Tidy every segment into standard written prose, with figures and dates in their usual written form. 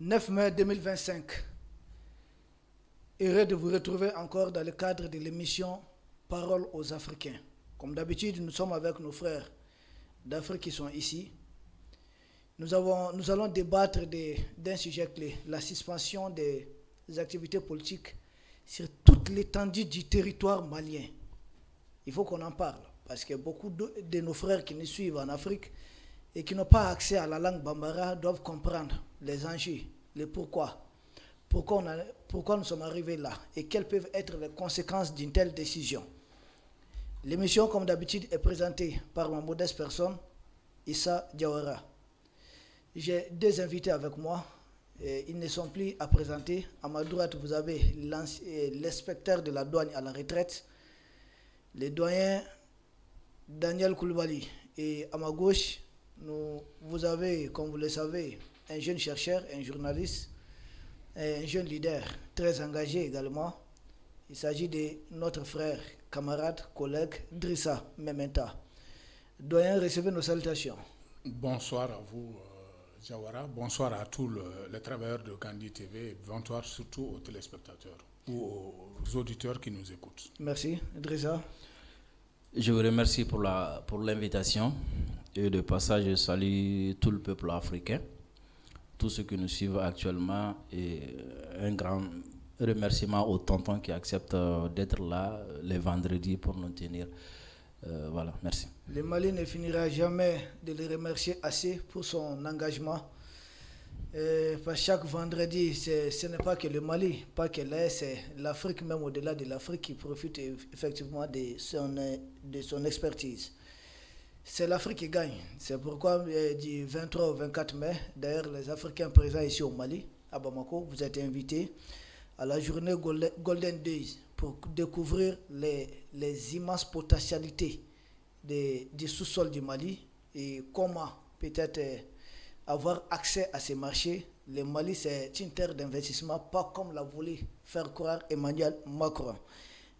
9 mai 2025. Heureux de vous retrouver encore dans le cadre de l'émission Parole aux Africains. Comme d'habitude, nous sommes avec nos frères d'Afrique qui sont ici. Nous allons débattre d'un sujet clé, la suspension des activités politiques sur toute l'étendue du territoire malien. Il faut qu'on en parle, parce que beaucoup de nos frères qui nous suivent en Afrique et qui n'ont pas accès à la langue bambara doivent comprendre les enjeux, les pourquoi nous sommes arrivés là et quelles peuvent être les conséquences d'une telle décision. L'émission, comme d'habitude, est présentée par ma modeste personne, Issa Diawara. J'ai deux invités avec moi. Et ils ne sont plus à présenter. À ma droite, vous avez l'inspecteur de la douane à la retraite, le doyen Daniel Koulibaly. Et à ma gauche, vous avez, comme vous le savez, un jeune chercheur, un journaliste, un jeune leader très engagé également. Il s'agit de notre frère, camarade, collègue, Drissa Mementa. Doyen, recevez nos salutations. Bonsoir à vous, Jawara. Bonsoir à tous les travailleurs de Gandhi TV. Et bonsoir surtout aux téléspectateurs ou aux auditeurs qui nous écoutent. Merci. Drissa. Je vous remercie pour l'invitation. Et de passage, je salue tout le peuple africain, tous ceux qui nous suivent actuellement, et un grand remerciement aux tontons qui acceptent d'être là les vendredis pour nous tenir. Voilà, merci. Le Mali ne finira jamais de le remercier assez pour son engagement. Chaque vendredi, ce n'est pas que le Mali, pas que l'Est, c'est l'Afrique, même au-delà de l'Afrique, qui profite effectivement de son expertise. C'est l'Afrique qui gagne. C'est pourquoi du 23 au 24 mai, d'ailleurs les Africains présents ici au Mali, à Bamako, vous êtes invités à la journée Golden Days pour découvrir les immenses potentialités du sous-sol du Mali et comment peut-être avoir accès à ces marchés. Le Mali, c'est une terre d'investissement, pas comme l'a voulu faire croire Emmanuel Macron.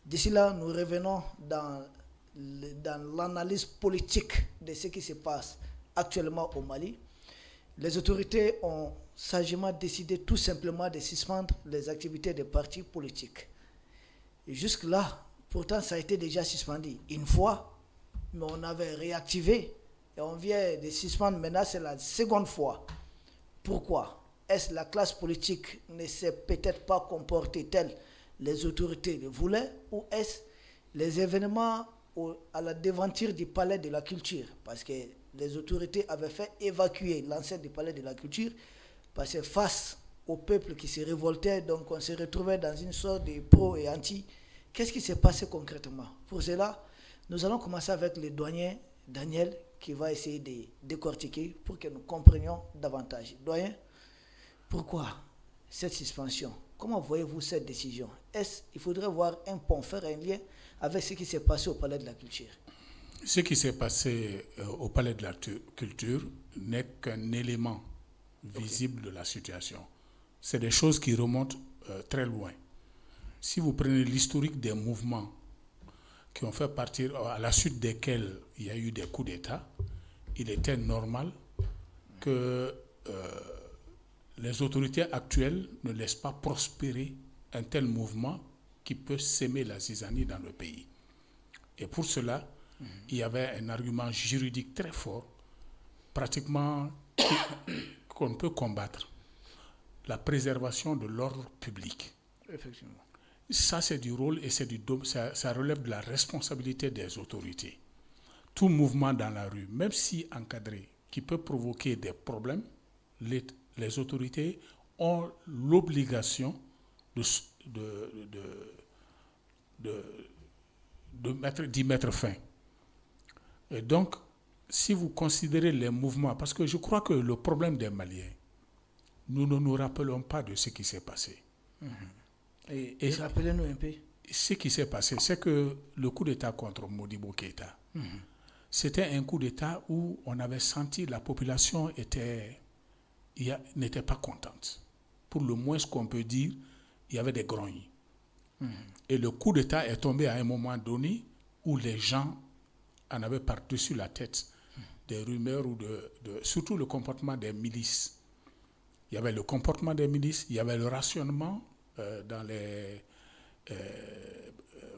D'ici là, nous revenons dans l'analyse politique de ce qui se passe actuellement au Mali. Les autorités ont sagement décidé tout simplement de suspendre les activités des partis politiques. Et jusque-là, pourtant, ça a été déjà suspendu une fois, mais on avait réactivé et on vient de suspendre maintenant, c'est la seconde fois. Pourquoi? Est-ce la classe politique ne s'est peut-être pas comportée telle les autorités le voulaient, ou est-ce les événements à la devanture du palais de la culture, parce que les autorités avaient fait évacuer l'enceinte du palais de la culture, parce que face au peuple qui se révoltait, donc on se retrouvait dans une sorte de pro et anti. Qu'est-ce qui s'est passé concrètement? Pour cela, nous allons commencer avec le doyen Daniel, qui va essayer de décortiquer pour que nous comprenions davantage. Doyen, pourquoi cette suspension? Comment voyez-vous cette décision? Il faudrait voir un pont, faire un lien avec ce qui s'est passé au Palais de la Culture? Ce qui s'est passé au Palais de la Culture n'est qu'un élément visible de la situation. C'est des choses qui remontent très loin. Si vous prenez l'historique des mouvements qui ont fait partir, à la suite desquels il y a eu des coups d'État, il était normal que les autorités actuelles ne laissent pas prospérer un tel mouvement qui peut s'aimer la zizanie dans le pays. Et pour cela, il y avait un argument juridique très fort, pratiquement qu'on ne peut combattre, la préservation de l'ordre public. Effectivement. Ça, c'est du rôle et ça relève de la responsabilité des autorités. Tout mouvement dans la rue, même si encadré, qui peut provoquer des problèmes, les autorités ont l'obligation d'y mettre fin. Et donc, si vous considérez les mouvements, parce que je crois que le problème des Maliens, nous ne nous rappelons pas de ce qui s'est passé. Et rappelez-nous un peu. Ce qui s'est passé, c'est que le coup d'État contre Modibo Keïta, c'était un coup d'État où on avait senti la population n'était pas contente. Pour le moins, ce qu'on peut dire, il y avait des grognes. Et le coup d'État est tombé à un moment donné où les gens en avaient par-dessus la tête des rumeurs ou surtout le comportement des milices. il y avait le comportement des milices, il y avait le rationnement dans les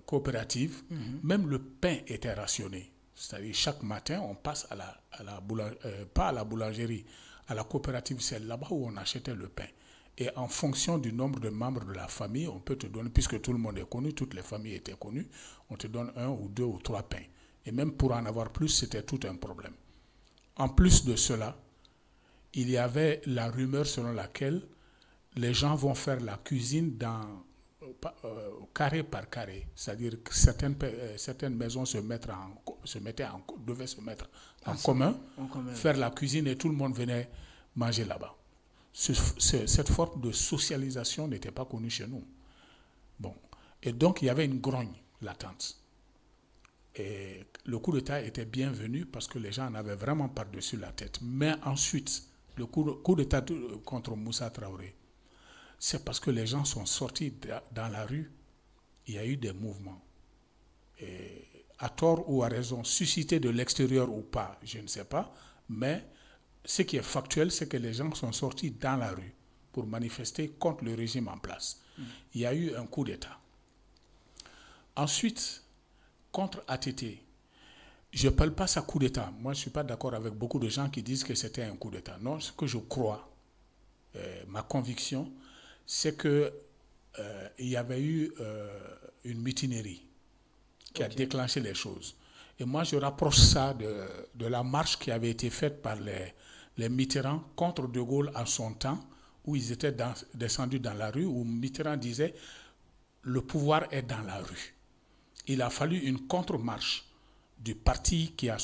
coopératives. Même le pain était rationné. C'est-à-dire chaque matin, on passe pas à la boulangerie, à la coopérative, c'est là-bas où on achetait le pain. Et en fonction du nombre de membres de la famille, on peut te donner, puisque tout le monde est connu, toutes les familles étaient connues, on te donne 1 ou 2 ou 3 pains. Et même pour en avoir plus, c'était tout un problème. En plus de cela, il y avait la rumeur selon laquelle les gens vont faire la cuisine carré par carré. C'est-à-dire que certaines maisons devaient se mettre en commun, faire la cuisine et tout le monde venait manger là-bas. Cette forme de socialisation n'était pas connue chez nous. Bon. Et donc, il y avait une grogne latente. Et le coup d'État était bienvenu parce que les gens en avaient vraiment par-dessus la tête. Mais ensuite, le coup d'État contre Moussa Traoré, c'est parce que les gens sont sortis dans la rue. Il y a eu des mouvements. Et à tort ou à raison, suscités de l'extérieur ou pas, je ne sais pas, mais ce qui est factuel, c'est que les gens sont sortis dans la rue pour manifester contre le régime en place. Il y a eu un coup d'État. Ensuite, contre ATT, je ne parle pas ça coup d'État. Moi, je ne suis pas d'accord avec beaucoup de gens qui disent que c'était un coup d'État. Non, ce que je crois, ma conviction, c'est qu'il y avait eu une mutinerie qui a déclenché les choses. Et moi, je rapproche ça de la marche qui avait été faite par les Mitterrand contre De Gaulle en son temps, où ils étaient descendus dans la rue, où Mitterrand disait « le pouvoir est dans la rue ». Il a fallu une contre-marche du parti qui a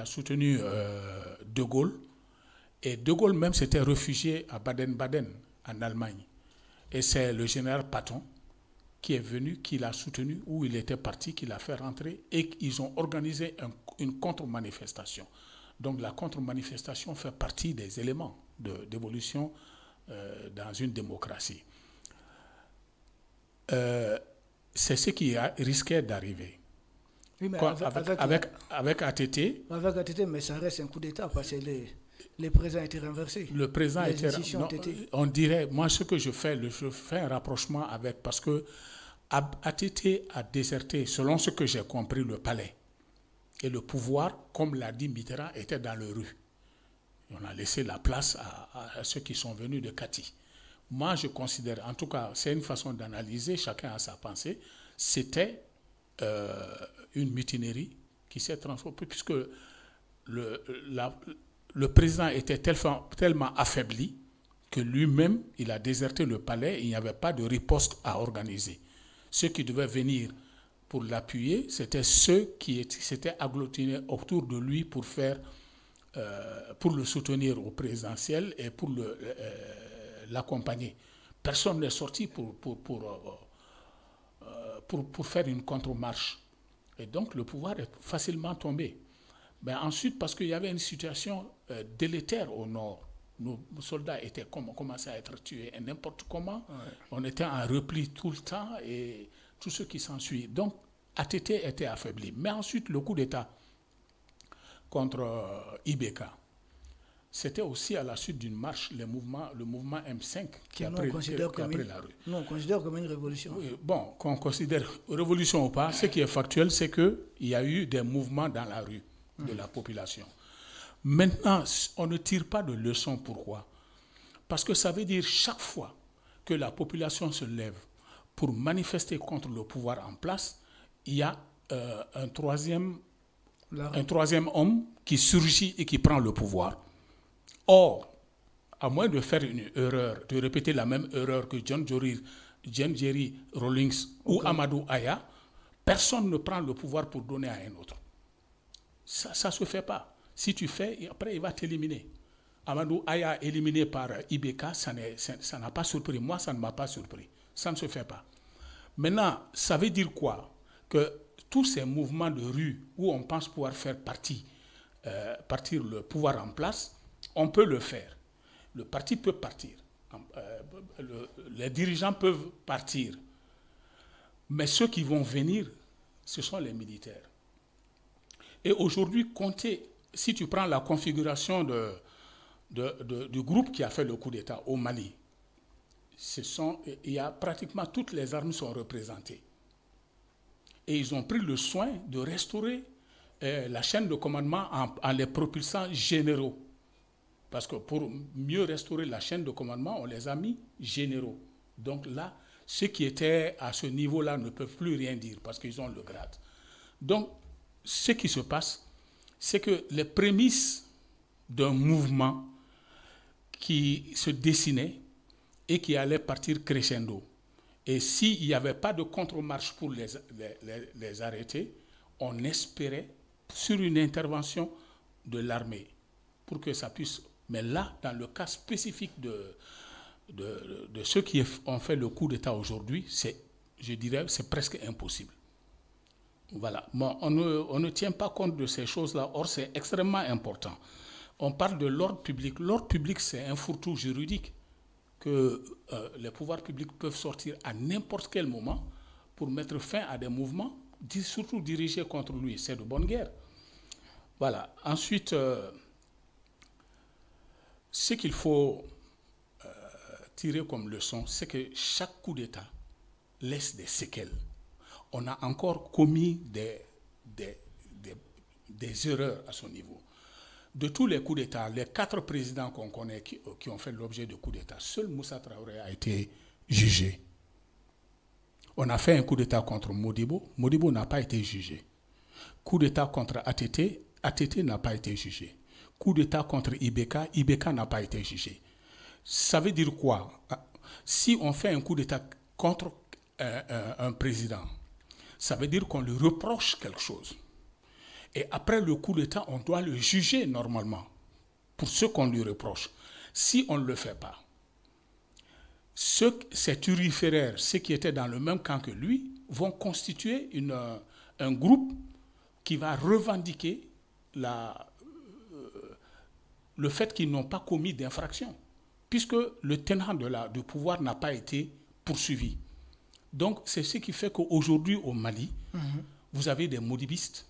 soutenu De Gaulle. Et De Gaulle même s'était réfugié à Baden-Baden, en Allemagne. Et c'est le général Patton qui est venu, qui l'a soutenu, où il était parti, qui l'a fait rentrer, et ils ont organisé une contre-manifestation. Donc la contre-manifestation fait partie des éléments d'évolution dans une démocratie. C'est ce qui risquait d'arriver. Oui, mais avec ATT... Avec ATT, mais ça reste un coup d'État parce que les présidents étaient renversés. Le président était... On dirait, moi ce que je fais un rapprochement avec, parce que ATT a déserté, selon ce que j'ai compris, le palais. Et le pouvoir, comme l'a dit Mitterrand, était dans les rues. Et on a laissé la place à ceux qui sont venus de Kati. Moi, je considère, en tout cas, c'est une façon d'analyser, chacun a sa pensée, c'était une mutinerie qui s'est transformée, puisque le président était tellement affaibli que lui-même, il a déserté le palais et il n'y avait pas de riposte à organiser. Ceux qui devaient venir pour l'appuyer, c'était ceux qui s'étaient agglutinés autour de lui pour le soutenir au présidentiel et pour l'accompagner. Personne n'est sorti pour faire une contre-marche. Et donc, le pouvoir est facilement tombé. Mais ensuite, parce qu'il y avait une situation délétère au nord, nos soldats commençaient à être tués et n'importe comment. Ouais. On était en repli tout le temps et tout ce qui s'ensuit. Donc, ATT était affaibli. Mais ensuite, le coup d'État contre IBK, c'était aussi à la suite d'une marche, le mouvement M5 qui a pris la rue. Nous, on considère comme une révolution. Oui, bon, qu'on considère révolution ou pas, ce qui est factuel, c'est qu'il y a eu des mouvements dans la rue de la population. Maintenant, on ne tire pas de leçons. Pourquoi? Parce que ça veut dire chaque fois que la population se lève pour manifester contre le pouvoir en place, il y a un troisième homme qui surgit et qui prend le pouvoir. Or, à moins de faire une erreur, de répéter la même erreur que John Jerry Rawlings ou Amadou Aya, personne ne prend le pouvoir pour donner à un autre. Ça ne se fait pas. Si tu fais, après, il va t'éliminer. Amadou Aya éliminé par IBK, ça n'a pas surpris. Moi, ça ne m'a pas surpris. Ça ne se fait pas. Maintenant, ça veut dire quoi? Que tous ces mouvements de rue où on pense pouvoir faire partir le pouvoir en place, on peut le faire. Le parti peut partir. Les dirigeants peuvent partir. Mais ceux qui vont venir, ce sont les militaires. Et aujourd'hui, si tu prends la configuration du groupe qui a fait le coup d'État au Mali, il y a pratiquement toutes les armes sont représentées. Et ils ont pris le soin de restaurer la chaîne de commandement en les propulsant généraux. Parce que pour mieux restaurer la chaîne de commandement, on les a mis généraux. Donc là, ceux qui étaient à ce niveau-là ne peuvent plus rien dire parce qu'ils ont le grade. Donc, ce qui se passe, c'est que les prémices d'un mouvement qui se dessinait et qui allait partir crescendo. Et s'il n'y avait pas de contre-marche pour les arrêter, on espérait sur une intervention de l'armée pour que ça puisse... Mais là, dans le cas spécifique de ceux qui ont fait le coup d'État aujourd'hui, je dirais, c'est presque impossible. Voilà. Bon, on ne tient pas compte de ces choses-là, or c'est extrêmement important. On parle de l'ordre public. L'ordre public, c'est un fourre-tout juridique que les pouvoirs publics peuvent sortir à n'importe quel moment pour mettre fin à des mouvements, surtout dirigés contre lui. C'est de bonne guerre. Voilà. Ensuite, ce qu'il faut tirer comme leçon, c'est que chaque coup d'État laisse des séquelles. On a encore commis des erreurs à ce niveau. De tous les coups d'État, les 4 présidents qu'on connaît qui ont fait l'objet de coups d'État, seul Moussa Traoré a été jugé. On a fait un coup d'État contre Modibo, Modibo n'a pas été jugé. Coup d'État contre ATT, ATT n'a pas été jugé. Coup d'État contre Ibeka, Ibeka n'a pas été jugé. Ça veut dire quoi? Si on fait un coup d'État contre un président, ça veut dire qu'on lui reproche quelque chose. Et après le coup d'État, on doit le juger normalement pour ce qu'on lui reproche. Si on ne le fait pas, ces turiféraires, ceux qui étaient dans le même camp que lui, vont constituer un groupe qui va revendiquer le fait qu'ils n'ont pas commis d'infraction, puisque le tenant du pouvoir n'a pas été poursuivi. Donc, c'est ce qui fait qu'aujourd'hui, au Mali, vous avez des modibistes,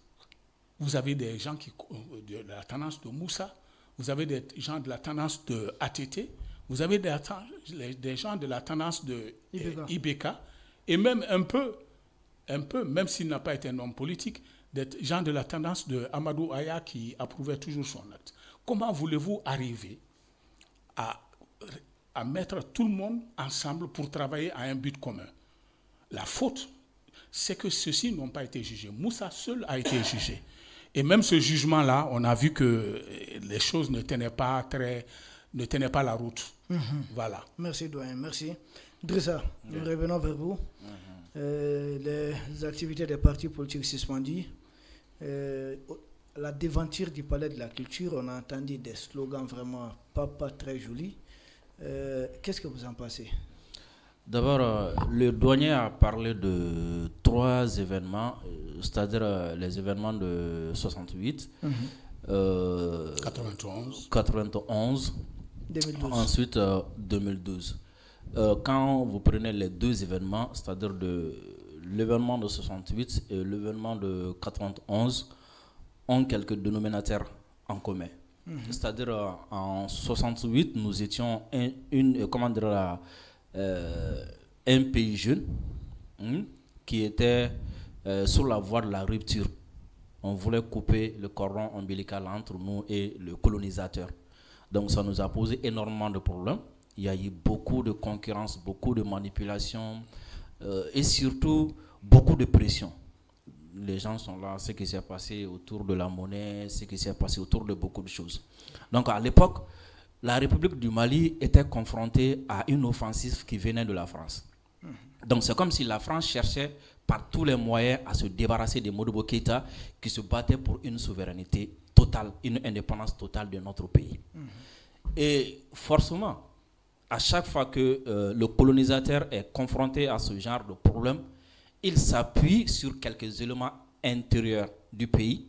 vous avez des gens de la tendance de Moussa, vous avez des gens de la tendance de ATT, vous avez des gens de la tendance de Ibeka, et même un peu, même s'il n'a pas été un homme politique, des gens de la tendance de Amadou Aya qui approuvait toujours son acte. Comment voulez-vous arriver à mettre tout le monde ensemble pour travailler à un but commun? La faute, c'est que ceux-ci n'ont pas été jugés. Moussa seul a été jugé. Et même ce jugement-là, on a vu que les choses ne tenaient pas la route. Voilà. Merci, doyen. Merci. Drissa, nous revenons vers vous. Les activités des partis politiques suspendues. La devanture du palais de la culture, on a entendu des slogans vraiment pas très jolis. Qu'est-ce que vous en pensez? D'abord, le douanier a parlé de 3 événements, c'est-à-dire les événements de 68, 91, 2012. Ensuite 2012. Quand vous prenez les 2 événements, c'est-à-dire l'événement de 68 et l'événement de 91, ont quelques dénominateurs en commun. C'est-à-dire en 68, nous étions un pays jeune qui était sur la voie de la rupture. On voulait couper le cordon ombilical entre nous et le colonisateur. Donc ça nous a posé énormément de problèmes. Il y a eu beaucoup de concurrence, beaucoup de manipulation et surtout beaucoup de pression. Les gens sont là, ce qui s'est passé autour de la monnaie, ce qui s'est passé autour de beaucoup de choses. Donc à l'époque, la République du Mali était confrontée à une offensive qui venait de la France. Donc c'est comme si la France cherchait par tous les moyens à se débarrasser de Modibo Keïta qui se battait pour une souveraineté totale, une indépendance totale de notre pays. Et forcément, à chaque fois que le colonisateur est confronté à ce genre de problème, il s'appuie sur quelques éléments intérieurs du pays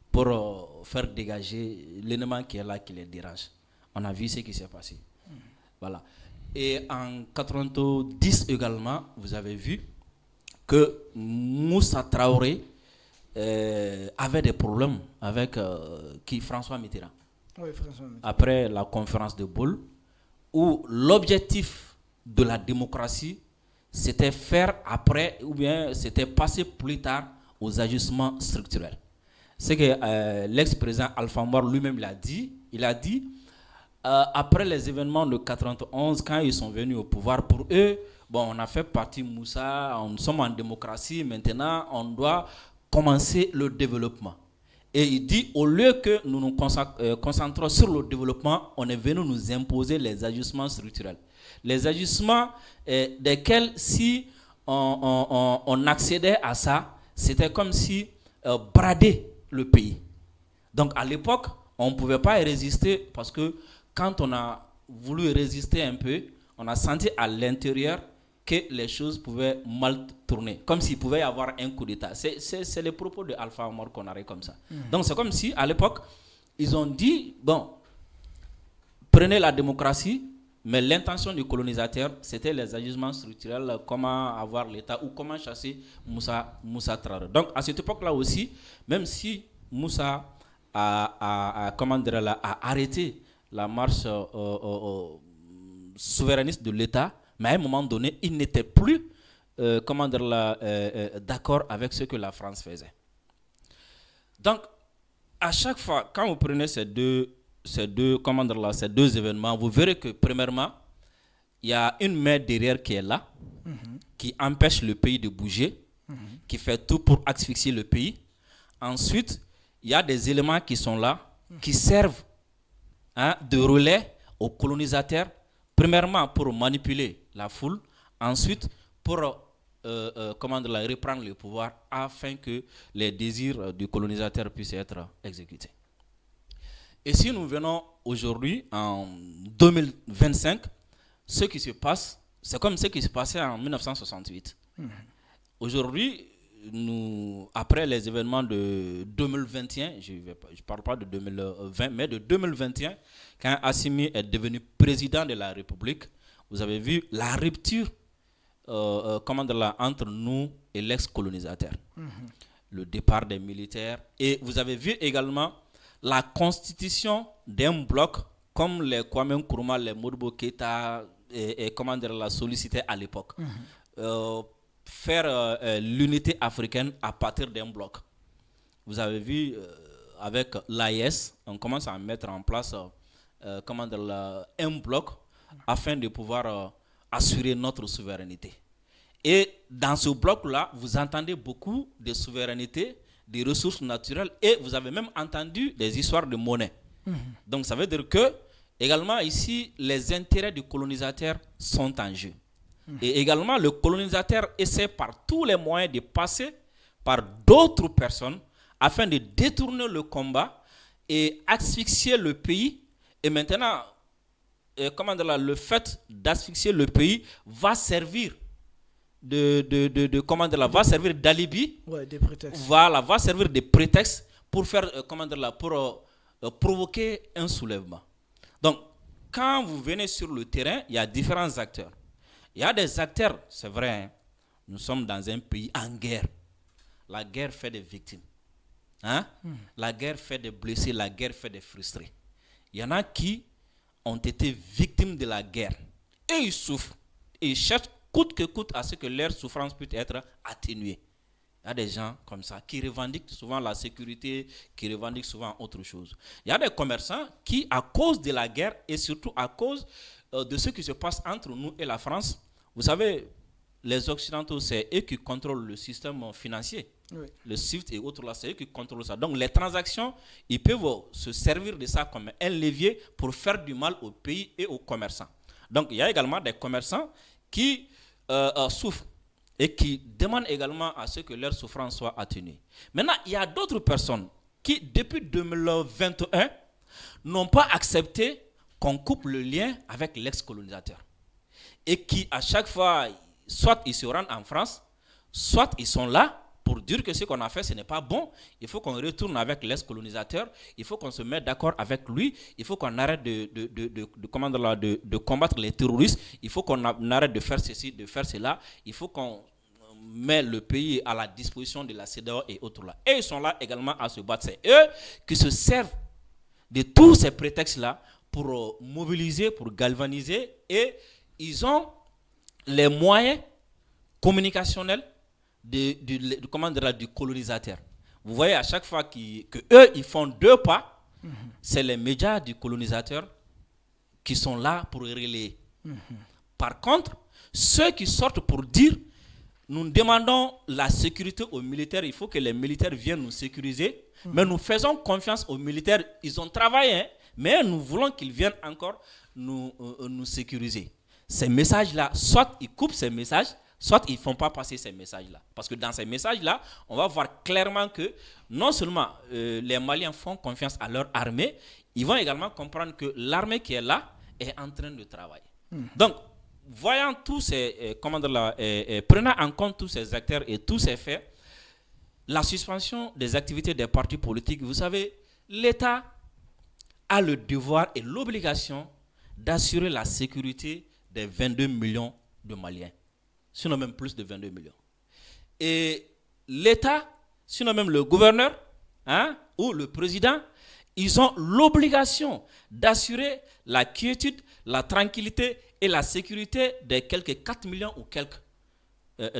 pour faire dégager l'élément qui est là, qui les dérange. On a vu ce qui s'est passé. Voilà. Et en 90 également, vous avez vu que Moussa Traoré avait des problèmes avec François Mitterrand. Oui, François Mitterrand. Après la conférence de Bâle, où l'objectif de la démocratie, c'était faire après, ou bien c'était passer plus tard aux ajustements structurels. C'est que l'ex-président Alpha Mbar lui-même l'a dit. Il a dit, après les événements de 91, quand ils sont venus au pouvoir, pour eux, bon, on a fait partie Moussa, nous sommes en démocratie, maintenant on doit commencer le développement. Et il dit, au lieu que nous nous concentrons sur le développement, on est venu nous imposer les ajustements structurels. Les ajustements desquels, si on accédait à ça, c'était comme si brader le pays. Donc à l'époque, on ne pouvait pas y résister parce que quand on a voulu résister un peu, on a senti à l'intérieur que les choses pouvaient mal tourner, comme s'il pouvait y avoir un coup d'État. C'est les propos de Alpha Omar qu'on arrête comme ça. Donc c'est comme si, à l'époque, ils ont dit, bon, prenez la démocratie, mais l'intention du colonisateur, c'était les ajustements structurels, comment avoir l'État ou comment chasser Moussa Traoré. Donc à cette époque-là aussi, même si Moussa a arrêté la marche souverainiste de l'État, mais à un moment donné, il n'était plus d'accord avec ce que la France faisait. Donc, à chaque fois, quand vous prenez ces deux événements, vous verrez que, premièrement, il y a une main derrière qui est là, qui empêche le pays de bouger, qui fait tout pour asphyxier le pays. Ensuite, il y a des éléments qui sont là, qui servent de relais aux colonisateurs, premièrement pour manipuler la foule, ensuite pour reprendre le pouvoir afin que les désirs du colonisateur puissent être exécutés. Et si nous venons aujourd'hui, en 2025, ce qui se passe, c'est comme ce qui se passait en 1968. Aujourd'hui, après les événements de 2021, je ne parle pas de 2020, mais de 2021, quand Assimi est devenu président de la République, vous avez vu la rupture entre nous et l'ex-colonisateur. Le départ des militaires. Et vous avez vu également la constitution d'un bloc comme les Kwame Nkrumah, les Modibo Keïta et l'a sollicité à l'époque. Faire l'unité africaine à partir d'un bloc. Vous avez vu avec l'AES, on commence à mettre en place un bloc afin de pouvoir assurer notre souveraineté. Et dans ce bloc-là, vous entendez beaucoup de souveraineté, des ressources naturelles, et vous avez même entendu des histoires de monnaie. Donc ça veut dire que, également ici, les intérêts du colonisateur sont en jeu. Et également, le colonisateur essaie par tous les moyens de passer par d'autres personnes afin de détourner le combat et asphyxier le pays. Et maintenant, le fait d'asphyxier le pays va servir va servir d'alibi. Ouais, des prétextes. Voilà, va servir de prétexte pour faire, provoquer un soulèvement. Donc, quand vous venez sur le terrain, il y a différents acteurs. Il y a des acteurs, c'est vrai, hein, nous sommes dans un pays en guerre. La guerre fait des victimes. La guerre fait des blessés, la guerre fait des frustrés. Il y en a qui ont été victimes de la guerre. Et ils souffrent. Et ils cherchent coûte que coûte à ce que leur souffrance puisse être atténuée. Il y a des gens comme ça qui revendiquent souvent la sécurité, qui revendiquent souvent autre chose. Il y a des commerçants qui, à cause de la guerre et surtout à cause de ce qui se passe entre nous et la France, vous savez, les Occidentaux, c'est eux qui contrôlent le système financier. Oui. Le SWIFT et autres, là, c'est eux qui contrôlent ça. Donc les transactions, ils peuvent se servir de ça comme un levier pour faire du mal au pays et aux commerçants. Donc il y a également des commerçants qui souffrent et qui demandent également à ce que leur souffrance soit atténuée. Maintenant, il y a d'autres personnes qui, depuis 2021, n'ont pas accepté qu'on coupe le lien avec l'ex-colonisateur. Et qui, à chaque fois, soit ils se rendent en France, soit ils sont là pour dire que ce qu'on a fait, ce n'est pas bon. Il faut qu'on retourne avec l'ex-colonisateur. Il faut qu'on se mette d'accord avec lui. Il faut qu'on arrête de combattre les terroristes. Il faut qu'on arrête de faire ceci, de faire cela. Il faut qu'on mette le pays à la disposition de la CEDEAO et autres là. Et ils sont là également à se battre. C'est eux qui se servent de tous ces prétextes-là pour mobiliser, pour galvaniser, et ils ont les moyens communicationnels du colonisateur. Vous voyez, à chaque fois qu'eux, ils font 2 pas, c'est les médias du colonisateur qui sont là pour relayer. Par contre, ceux qui sortent pour dire nous demandons la sécurité aux militaires, il faut que les militaires viennent nous sécuriser, mais nous faisons confiance aux militaires, ils ont travaillé, mais nous voulons qu'ils viennent encore nous sécuriser. Ces messages-là, soit ils coupent ces messages, soit ils ne font pas passer ces messages-là. Parce que dans ces messages-là, on va voir clairement que non seulement les Maliens font confiance à leur armée, ils vont également comprendre que l'armée qui est là est en train de travailler. Donc, voyant tous ces, prenant en compte tous ces acteurs et tous ces faits, la suspension des activités des partis politiques, vous savez, l'État a le devoir et l'obligation d'assurer la sécurité des 22 millions de Maliens, sinon même plus de 22 millions. Et l'État, sinon même le gouverneur ou le président, ils ont l'obligation d'assurer la quiétude, la tranquillité et la sécurité des quelques 4 millions ou quelques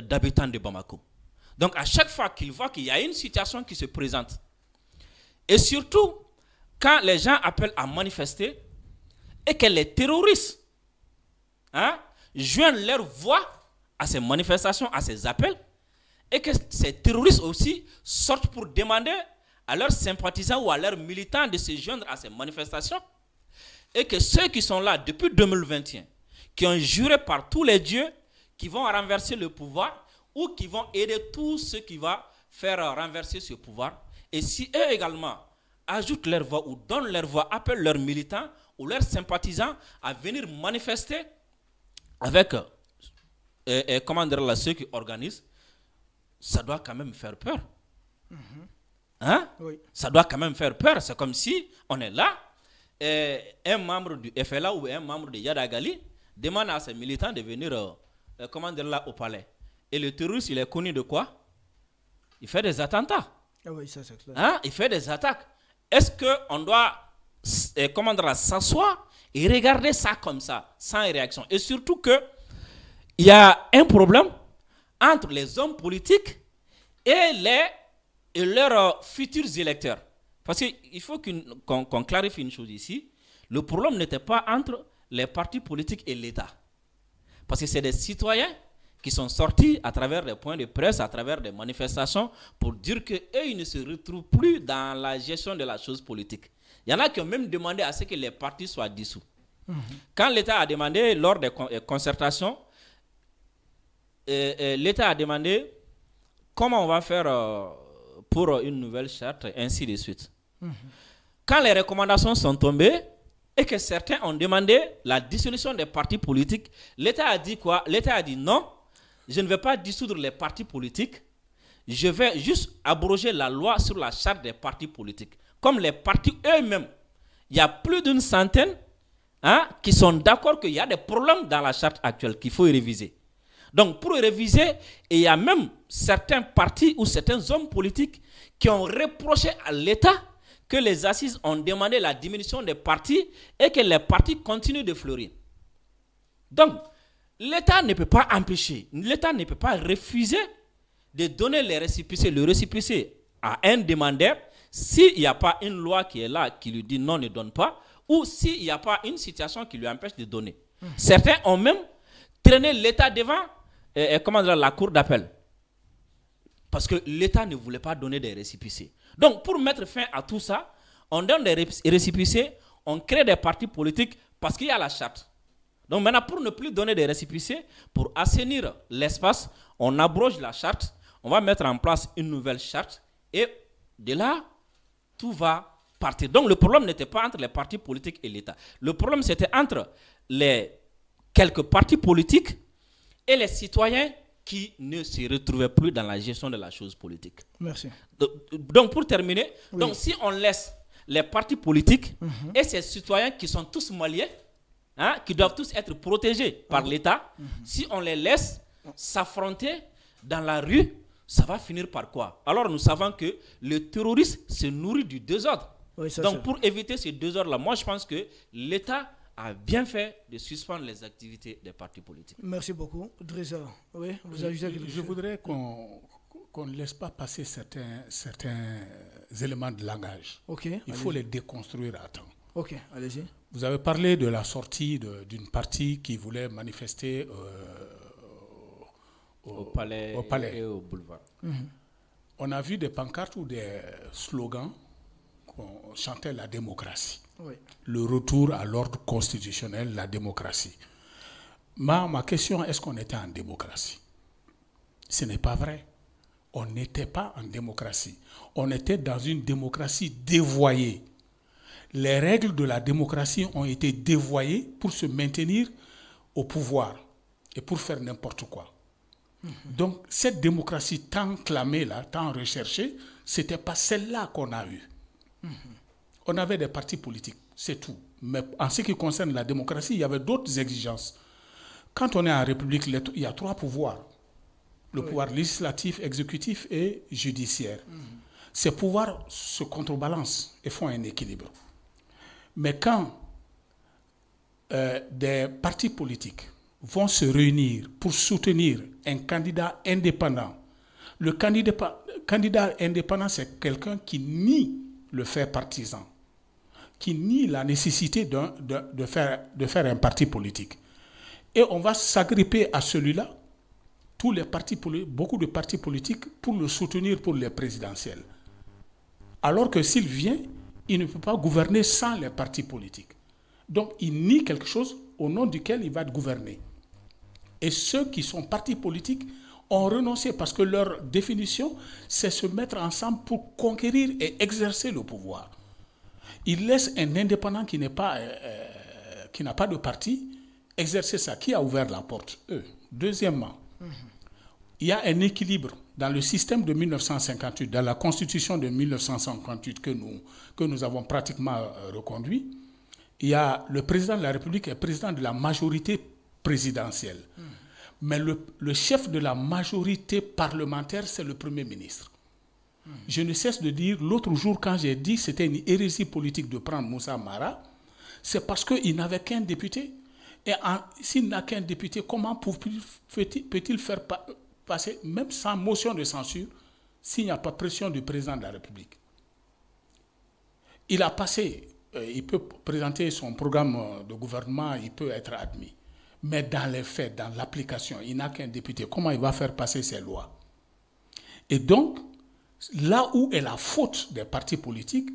d'habitants de Bamako. Donc à chaque fois qu'ils voient qu'il y a une situation qui se présente, et surtout quand les gens appellent à manifester et que les terroristes joignent leur voix à ces manifestations, à ces appels, et que ces terroristes aussi sortent pour demander à leurs sympathisants ou à leurs militants de se joindre à ces manifestations, et que ceux qui sont là depuis 2021, qui ont juré par tous les dieux qui vont renverser le pouvoir ou qui vont aider tous ceux qui vont faire renverser ce pouvoir, et si eux également ajoutent leur voix ou donnent leur voix, appellent leurs militants ou leurs sympathisants à venir manifester avec ceux qui organisent, ça doit quand même faire peur. Oui. Ça doit quand même faire peur. C'est comme si on est là, un membre du FLA ou un membre de Yadagali demande à ses militants de venir au palais. Et le terroriste, il est connu de quoi? Il fait des attentats. Oui, ça c'est clair. Il fait des attaques. Est-ce qu'on doit s'asseoir et regarder ça comme ça, sans réaction? Et surtout qu'il y a un problème entre les hommes politiques et leurs futurs électeurs. Parce qu'il faut qu'on clarifie une chose ici. Le problème n'était pas entre les partis politiques et l'État. Parce que c'est des citoyens qui sont sortis à travers des points de presse, à travers des manifestations, pour dire qu'eux, ils ne se retrouvent plus dans la gestion de la chose politique. Il y en a qui ont même demandé à ce que les partis soient dissous. Quand l'État a demandé, lors des concertations, l'État a demandé comment on va faire pour une nouvelle charte, ainsi de suite. Quand les recommandations sont tombées et que certains ont demandé la dissolution des partis politiques, l'État a dit quoi? L'État a dit non, je ne vais pas dissoudre les partis politiques, je vais juste abroger la loi sur la charte des partis politiques. Comme les partis eux-mêmes, il y a plus d'une centaine qui sont d'accord qu'il y a des problèmes dans la charte actuelle qu'il faut réviser. Donc pour réviser, il y a même certains partis ou certains hommes politiques qui ont reproché à l'État que les assises ont demandé la diminution des partis et que les partis continuent de fleurir. Donc l'État ne peut pas empêcher, l'État ne peut pas refuser de donner le récépissé à un demandeur s'il n'y a pas une loi qui est là qui lui dit non, ne donne pas, ou s'il n'y a pas une situation qui lui empêche de donner. Certains ont même traîné l'État devant la cour d'appel. Parce que l'État ne voulait pas donner des récépissés. Donc, pour mettre fin à tout ça, on donne des récépissés, on crée des partis politiques parce qu'il y a la charte. Donc maintenant, pour ne plus donner des récépissés, pour assainir l'espace, on abroge la charte, on va mettre en place une nouvelle charte et de là, tout va partir. Donc le problème n'était pas entre les partis politiques et l'État. Le problème, c'était entre les quelques partis politiques et les citoyens qui ne se retrouvaient plus dans la gestion de la chose politique. Merci. Donc pour terminer, oui. Donc si on laisse les partis politiques et ces citoyens qui sont tous maliens, qui doivent tous être protégés par l'État, si on les laisse s'affronter dans la rue, ça va finir par quoi? Alors nous savons que le terroriste se nourrit du désordre. Oui, ça, Donc, pour éviter ces 2 heures-là, moi, je pense que l'État a bien fait de suspendre les activités des partis politiques. Merci beaucoup. Drissa, oui, vous ajoutez quelque chose? Je voudrais qu'on ne laisse pas passer certains éléments de langage. Ok. Il faut les déconstruire à temps. Ok, allez-y. Vous avez parlé de la sortie d'une partie qui voulait manifester Au palais et au boulevard. On a vu des pancartes ou des slogans qu'on chantait la démocratie. Oui. Le retour à l'ordre constitutionnel, la démocratie. Ma question, est-ce qu'on était en démocratie? Ce n'est pas vrai. On n'était pas en démocratie. On était dans une démocratie dévoyée. Les règles de la démocratie ont été dévoyées pour se maintenir au pouvoir et pour faire n'importe quoi. Donc, cette démocratie tant clamée, là, tant recherchée, ce n'était pas celle-là qu'on a eue. On avait des partis politiques, c'est tout. Mais en ce qui concerne la démocratie, il y avait d'autres exigences. Quand on est en République, il y a 3 pouvoirs. Le pouvoir législatif, exécutif et judiciaire. Ces pouvoirs se contrebalancent et font un équilibre. Mais quand des partis politiques vont se réunir pour soutenir un candidat indépendant, le candidat indépendant, c'est quelqu'un qui nie le fait partisan, qui nie la nécessité de faire un parti politique. Et on va s'agripper à celui-là, beaucoup de partis politiques, pour le soutenir pour les présidentielles. Alors que s'il vient, il ne peut pas gouverner sans les partis politiques. Donc, il nie quelque chose au nom duquel il va gouverner. Et ceux qui sont partis politiques ont renoncé parce que leur définition, c'est se mettre ensemble pour conquérir et exercer le pouvoir. Ils laissent un indépendant qui n'a pas de parti exercer ça. Qui a ouvert la porte? Eux. Deuxièmement, il y a un équilibre dans le système de 1958, dans la constitution de 1958 que nous avons pratiquement reconduit. Il y a le président de la République et le président de la majorité présidentielle. Mais le chef de la majorité parlementaire, c'est le Premier ministre. Je ne cesse de dire, l'autre jour quand j'ai dit que c'était une hérésie politique de prendre Moussa Mara, c'est parce qu'il n'avait qu'un député. Et s'il n'a qu'un député, comment peut-il faire passer, même sans motion de censure, s'il n'y a pas pression du président de la République? Il a passé, il peut présenter son programme de gouvernement, il peut être admis. Mais dans les faits, dans l'application, il n'a qu'un député. Comment il va faire passer ses lois? Et donc, là où est la faute des partis politiques,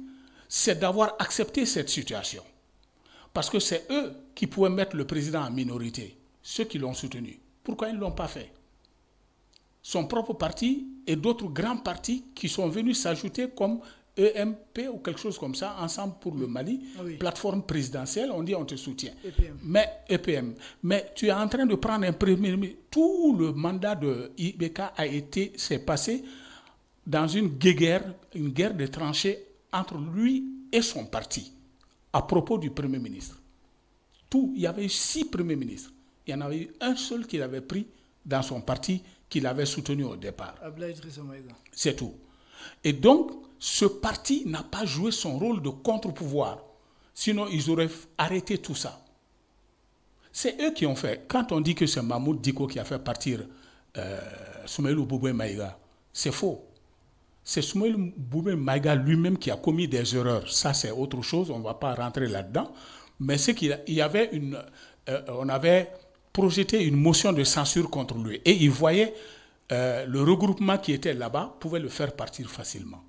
c'est d'avoir accepté cette situation. Parce que c'est eux qui pouvaient mettre le président en minorité, ceux qui l'ont soutenu. Pourquoi ils ne l'ont pas fait? Son propre parti et d'autres grands partis qui sont venus s'ajouter comme EMP ou quelque chose comme ça, Ensemble pour le Mali, plateforme présidentielle, on dit on te soutient. EPM. Mais tu es en train de prendre un premier ministre. Tout le mandat de IBK s'est passé dans une guerre de tranchées entre lui et son parti à propos du Premier ministre. Il y avait eu 6 premiers ministres. Il y en avait eu un seul qu'il avait pris dans son parti, qu'il avait soutenu au départ. C'est tout. Et donc, ce parti n'a pas joué son rôle de contre-pouvoir. Sinon, ils auraient arrêté tout ça. C'est eux qui ont fait. Quand on dit que c'est Mahmoud Dicko qui a fait partir Soumaïlou Bouboué Maïga, c'est faux. C'est Soumaïlou Bouboué Maïga lui-même qui a commis des erreurs. Ça, c'est autre chose. On ne va pas rentrer là-dedans. Mais c'est qu'il y avait on avait projeté une motion de censure contre lui. Et il voyait le regroupement qui était là-bas pouvait le faire partir facilement.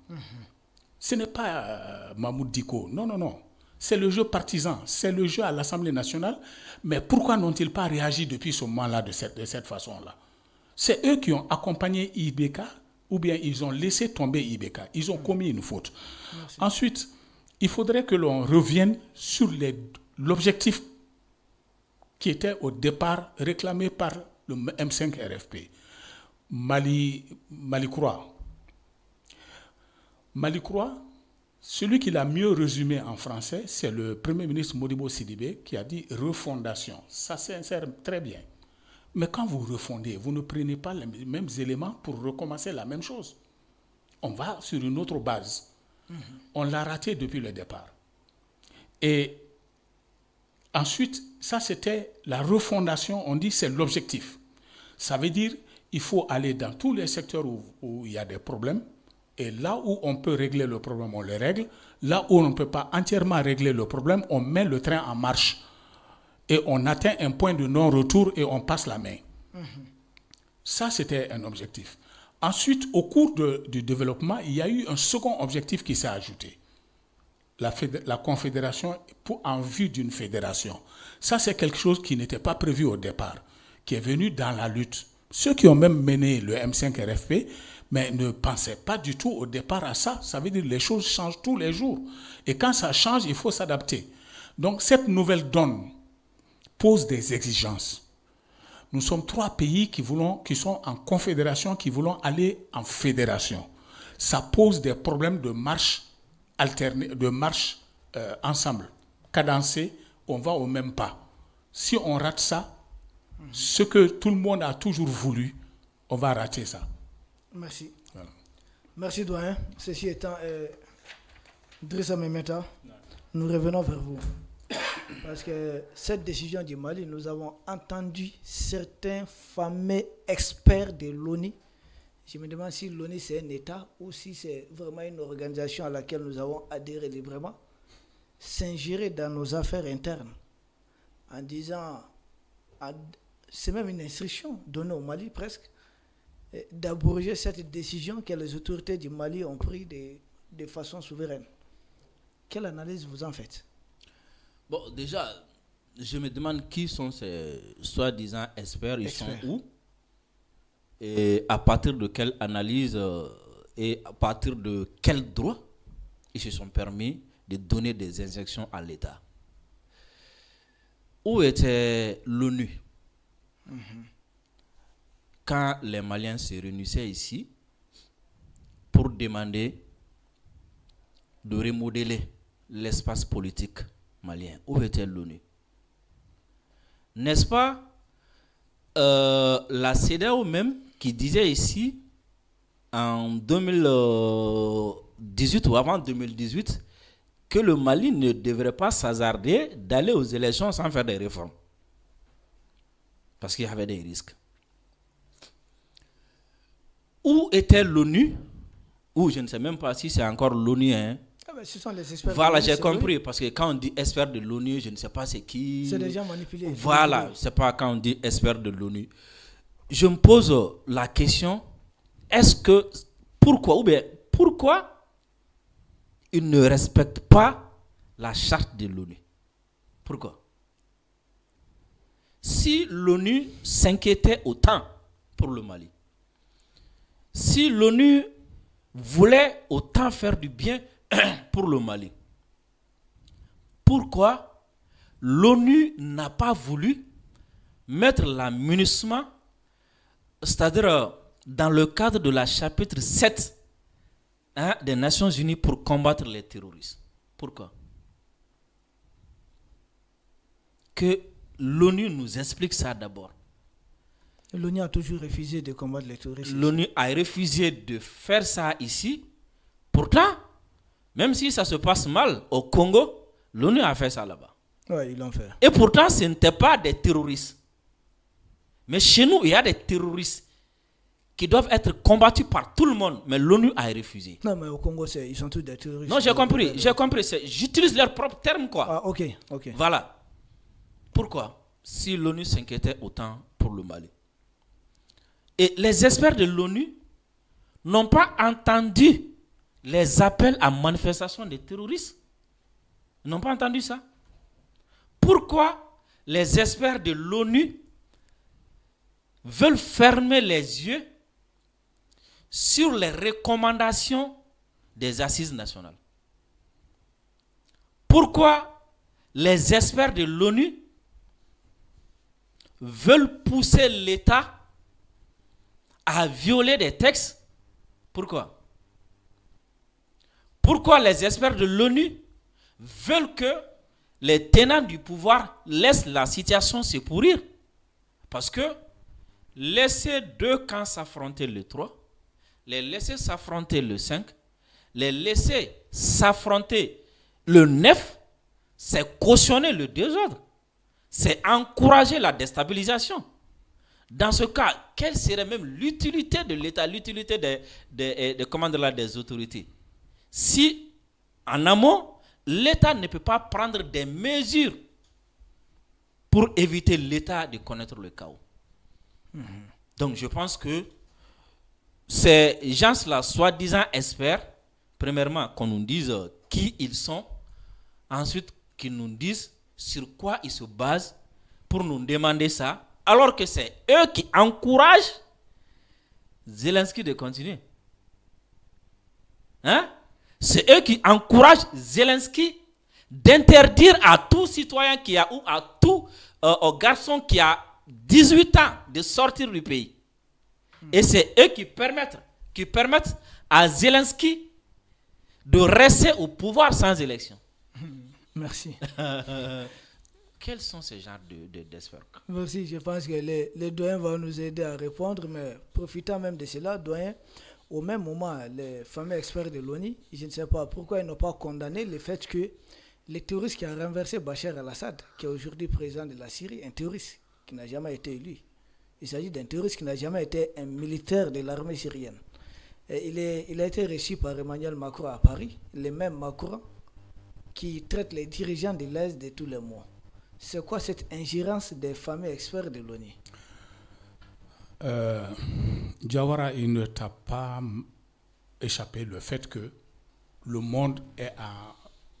Ce n'est pas Mahmoud Dicko. Non. C'est le jeu partisan. C'est le jeu à l'Assemblée nationale. Mais pourquoi n'ont-ils pas réagi depuis ce moment-là de cette façon-là? C'est eux qui ont accompagné IBK ou bien ils ont laissé tomber IBK. Ils ont commis une faute. Merci. Ensuite, il faudrait que l'on revienne sur l'objectif qui était au départ réclamé par le M5 RFP. Mali Croix, celui qui l'a mieux résumé en français, c'est le Premier ministre Modibo Sidibé qui a dit refondation. Ça s'insère très bien. Mais quand vous refondez, vous ne prenez pas les mêmes éléments pour recommencer la même chose. On va sur une autre base. On l'a raté depuis le départ. Et ensuite, ça c'était la refondation, on dit c'est l'objectif. Ça veut dire il faut aller dans tous les secteurs où il y a des problèmes, et là où on peut régler le problème, on le règle. Là où on ne peut pas entièrement régler le problème, on met le train en marche. Et on atteint un point de non-retour et on passe la main. Ça, c'était un objectif. Ensuite, au cours du développement, il y a eu un second objectif qui s'est ajouté. La confédération en vue d'une fédération. Ça, c'est quelque chose qui n'était pas prévu au départ, qui est venu dans la lutte. Ceux qui ont même mené le M5 RFP, mais ne pensaient pas du tout au départ à ça. Ça veut dire que les choses changent tous les jours. Et quand ça change, il faut s'adapter. Donc, cette nouvelle donne pose des exigences. Nous sommes 3 pays qui sont en confédération, qui voulons aller en fédération. Ça pose des problèmes de marche alternée, de marche ensemble, cadencée, on va au même pas. Si on rate ça, ce que tout le monde a toujours voulu, on va rater ça. Merci. Voilà. Merci, doyen. Ceci étant, Drissa Memeta, nous revenons vers vous. Parce que cette décision du Mali, nous avons entendu certains fameux experts de l'ONU. Je me demande si l'ONU c'est un État ou si c'est vraiment une organisation à laquelle nous avons adhéré librement, s'ingérer dans nos affaires internes en disant, c'est même une instruction donnée au Mali presque, d'abroger cette décision que les autorités du Mali ont prise de façon souveraine. Quelle analyse vous en faites? Bon, déjà, je me demande qui sont ces soi-disant experts, ils sont où? Et à partir de quelle analyse et à partir de quel droit ils se sont permis de donner des injections à l'État? Où était l'ONU quand les Maliens se réunissaient ici pour demander de remodeler l'espace politique malien? Où était l'ONU? N'est-ce pas la CEDEAO même qui disait ici en 2018 ou avant 2018 que le Mali ne devrait pas s'hasarder d'aller aux élections sans faire des réformes parce qu'il y avait des risques. Où était l'ONU? Ou je ne sais même pas si c'est encore l'ONU, hein? Ce sont les experts. Voilà, j'ai compris, parce que quand on dit expert de l'ONU, je ne sais pas c'est qui. C'est des gens manipulés. Voilà, c'est pas quand on dit expert de l'ONU. Je me pose la question, pourquoi ils ne respectent pas la charte de l'ONU? Pourquoi? Si l'ONU s'inquiétait autant pour le Mali, si l'ONU voulait autant faire du bien pour le Mali, pourquoi l'ONU n'a pas voulu mettre la MINUSMA, c'est-à-dire dans le cadre de la chapitre 7 des Nations Unies pour combattre les terroristes? Pourquoi? Que l'ONU nous explique ça d'abord. L'ONU a toujours refusé de combattre les terroristes. L'ONU a refusé de faire ça ici. Pourtant, même si ça se passe mal au Congo, l'ONU a fait ça là-bas. Oui, ils l'ont fait. Et pourtant, ce n'étaient pas des terroristes. Mais chez nous, il y a des terroristes qui doivent être combattus par tout le monde. Mais l'ONU a refusé. Non, mais au Congo, ils sont tous des terroristes. Non, j'ai compris. J'utilise leur propre terme, quoi. Ah, ok. Voilà. Pourquoi? Si l'ONU s'inquiétait autant pour le Mali. Et les experts de l'ONU n'ont pas entendu les appels à manifestation des terroristes. Ils n'ont pas entendu ça. Pourquoi les experts de l'ONU veulent fermer les yeux sur les recommandations des assises nationales? Pourquoi les experts de l'ONU veulent pousser l'État à violer des textes? Pourquoi? Pourquoi les experts de l'ONU veulent que les tenants du pouvoir laissent la situation se pourrir? Parce que laisser 2 camps s'affronter le 3, les laisser s'affronter le 5, les laisser s'affronter le 9, c'est cautionner le désordre, c'est encourager la déstabilisation. Dans ce cas, quelle serait même l'utilité de l'État, l'utilité des autorités? Si, en amont, l'État ne peut pas prendre des mesures pour éviter l'État de connaître le chaos. Donc, je pense que ces gens-là, soi-disant experts, premièrement, qu'on nous dise qui ils sont, ensuite, qu'ils nous disent sur quoi ils se basent pour nous demander ça, alors que c'est eux qui encouragent Zelensky de continuer. Hein? C'est eux qui encouragent Zelensky d'interdire à tout citoyen qui a, ou à tout garçon qui a 18 ans de sortir du pays. Et c'est eux qui permettent à Zelensky de rester au pouvoir sans élection. Merci. Quels sont ces genres d'experts? Merci, je pense que les doyens vont nous aider à répondre, mais profitant même de cela, doyens, au même moment, les fameux experts de l'ONU, je ne sais pas pourquoi ils n'ont pas condamné le fait que le terroriste qui a renversé Bachar al-Assad, qui est aujourd'hui président de la Syrie, un terroriste qui n'a jamais été élu. Il s'agit d'un terroriste qui n'a jamais été un militaire de l'armée syrienne. Et il a été reçu par Emmanuel Macron à Paris, le même Macron qui traite les dirigeants de l'Est de tous les mots. C'est quoi cette ingérence des fameux experts de l'ONU? Diawara, il ne t'a pas échappé le fait que le monde est à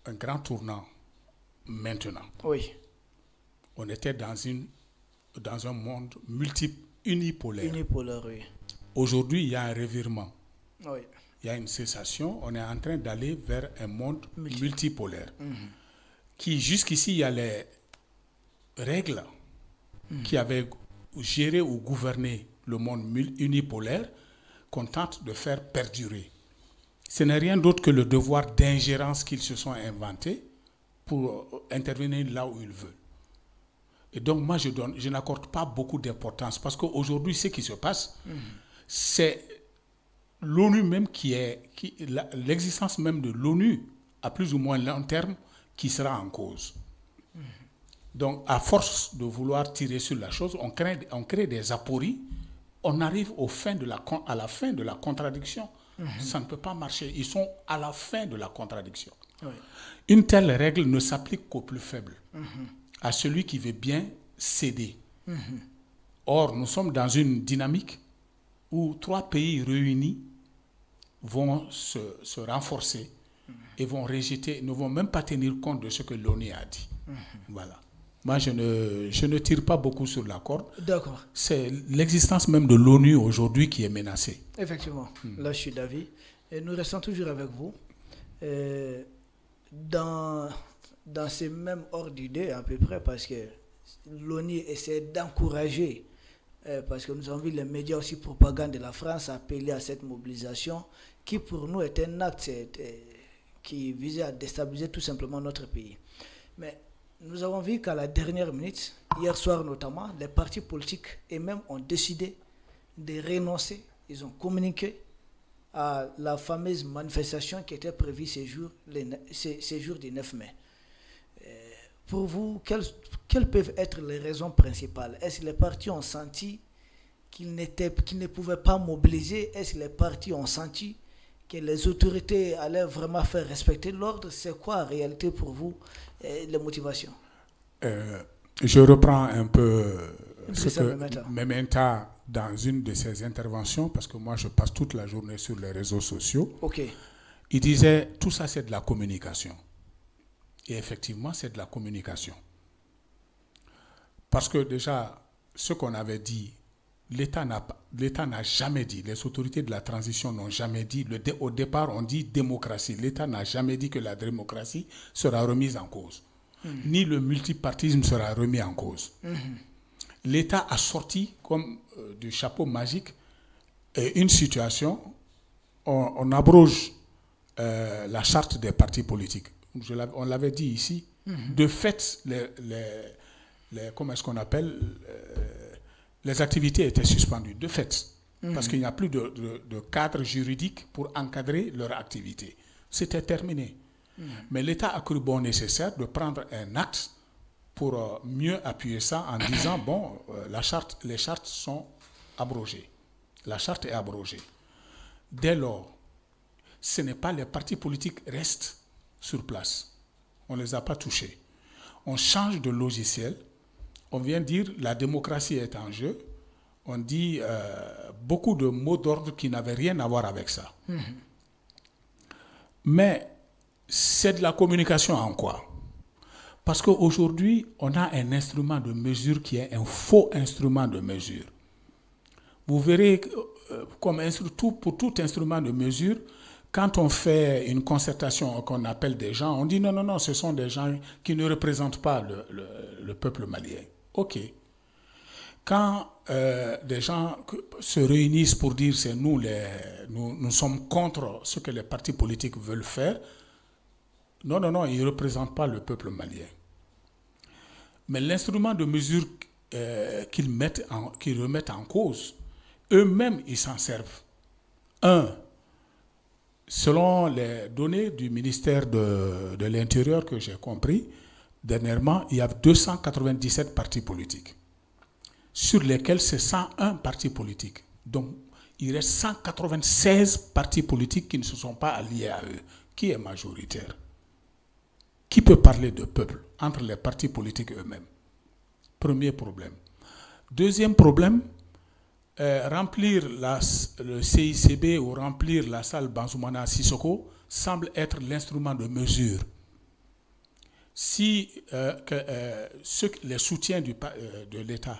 un grand tournant maintenant. Oui. On était dans un monde unipolaire. Unipolaire, oui. Aujourd'hui, il y a un revirement. Oui. Il y a une cessation. On est en train d'aller vers un monde multipolaire. Qui, jusqu'ici, il y a les règles qui avaient géré ou gouverné le monde unipolaire qu'on tente de faire perdurer. Ce n'est rien d'autre que le devoir d'ingérence qu'ils se sont inventés pour intervenir là où ils veulent. Et donc, moi, je n'accorde pas beaucoup d'importance parce qu'aujourd'hui, ce qui se passe, c'est l'ONU même l'existence même de l'ONU à plus ou moins long terme qui sera en cause. Donc, à force de vouloir tirer sur la chose, on crée des apories, on arrive à la fin de la contradiction. Ça ne peut pas marcher. Ils sont à la fin de la contradiction. Oui. Une telle règle ne s'applique qu'au plus faible, à celui qui veut bien céder. Or, nous sommes dans une dynamique où 3 pays réunis vont se renforcer et vont rejeter, ne vont même pas tenir compte de ce que l'ONU a dit. Voilà. Moi, je ne tire pas beaucoup sur la corde. D'accord. C'est l'existence même de l'ONU aujourd'hui qui est menacée. Effectivement, là je suis d'avis. Et nous restons toujours avec vous. Dans ce même ordre d'idée à peu près, parce que l'ONU essaie d'encourager, parce que nous avons vu les médias aussi propagande de la France appeler à cette mobilisation, qui pour nous est un acte qui visait à déstabiliser tout simplement notre pays. Mais nous avons vu qu'à la dernière minute, hier soir notamment, les partis politiques eux-mêmes ont décidé de renoncer. Ils ont communiqué à la fameuse manifestation qui était prévue ces jours du 9 mai. Pour vous, quelles peuvent être les raisons principales? Est-ce que les partis ont senti qu'ils ne pouvaient pas mobiliser? Est-ce que les partis ont senti que les autorités allaient vraiment faire respecter l'ordre? C'est quoi en réalité pour vous les motivations? Je reprends un peu ce que Mementa, dans une de ses interventions, parce que moi je passe toute la journée sur les réseaux sociaux, il disait tout ça c'est de la communication. Et effectivement c'est de la communication. Parce que déjà, ce qu'on avait dit, l'État n'a jamais dit, les autorités de la transition n'ont jamais dit, au départ on dit démocratie, l'État n'a jamais dit que la démocratie sera remise en cause, ni le multipartisme sera remis en cause. L'État a sorti comme du chapeau magique une situation, on abroge la charte des partis politiques. On l'avait dit ici, de fait, comment est-ce qu'on appelle les activités étaient suspendues, de fait, parce qu'il n'y a plus de cadre juridique pour encadrer leur activité. c'était terminé. Mais l'État a cru bon nécessaire de prendre un acte pour mieux appuyer ça en disant, bon, les chartes sont abrogées. La charte est abrogée. Dès lors, ce n'est pas les partis politiques restent sur place. On ne les a pas touchés. On change de logiciel. On vient dire la démocratie est en jeu. On dit beaucoup de mots d'ordre qui n'avaient rien à voir avec ça. Mais c'est de la communication en quoi? Parce qu'aujourd'hui, on a un instrument de mesure qui est un faux instrument de mesure. Vous verrez, pour tout instrument de mesure, quand on fait une concertation qu'on appelle des gens, on dit non, ce sont des gens qui ne représentent pas le peuple malien. OK. Quand des gens se réunissent pour dire c'est nous sommes contre ce que les partis politiques veulent faire, non, ils ne représentent pas le peuple malien. Mais l'instrument de mesure qu'ils remettent en cause, eux-mêmes, ils s'en servent. Selon les données du ministère de l'Intérieur que j'ai compris, dernièrement, il y a 297 partis politiques, sur lesquels c'est 101 partis politiques. Donc, il reste 196 partis politiques qui ne se sont pas alliés à eux. Qui est majoritaire? Qui peut parler de peuple entre les partis politiques eux-mêmes? Premier problème. Deuxième problème, remplir le CICB ou remplir la salle Banzoumana Sissoko semble être l'instrument de mesure. Si les soutiens de l'État,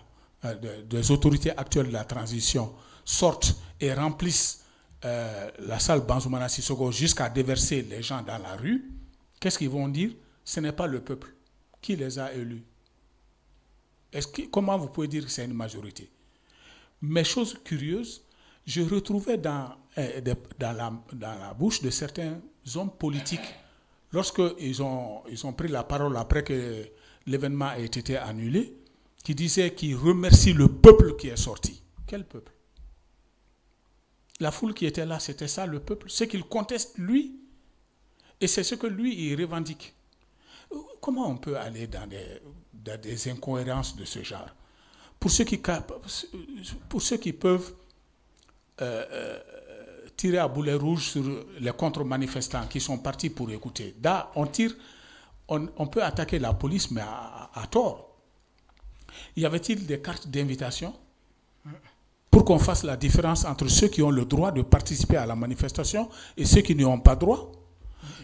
des autorités actuelles de la transition sortent et remplissent la salle Banzoumana Sissoko jusqu'à déverser les gens dans la rue, qu'est-ce qu'ils vont dire? Ce n'est pas le peuple. Qui les a élus? Comment vous pouvez dire que c'est une majorité? Mais chose curieuse, je retrouvais dans la bouche de certains hommes politiques, lorsqu'ils ont pris la parole après que l'événement ait été annulé, qui disaient qu'ils remercient le peuple qui est sorti. Quel peuple? La foule qui était là, c'était ça le peuple. Ce qu'il conteste, lui, et c'est ce que lui, il revendique. Comment on peut aller dans des incohérences de ce genre? Pour ceux qui peuvent tirer à boulet rouge sur les contre-manifestants qui sont partis pour écouter. Là, on peut attaquer la police, mais à tort. Y avait-il des cartes d'invitation pour qu'on fasse la différence entre ceux qui ont le droit de participer à la manifestation et ceux qui n'y ont pas droit?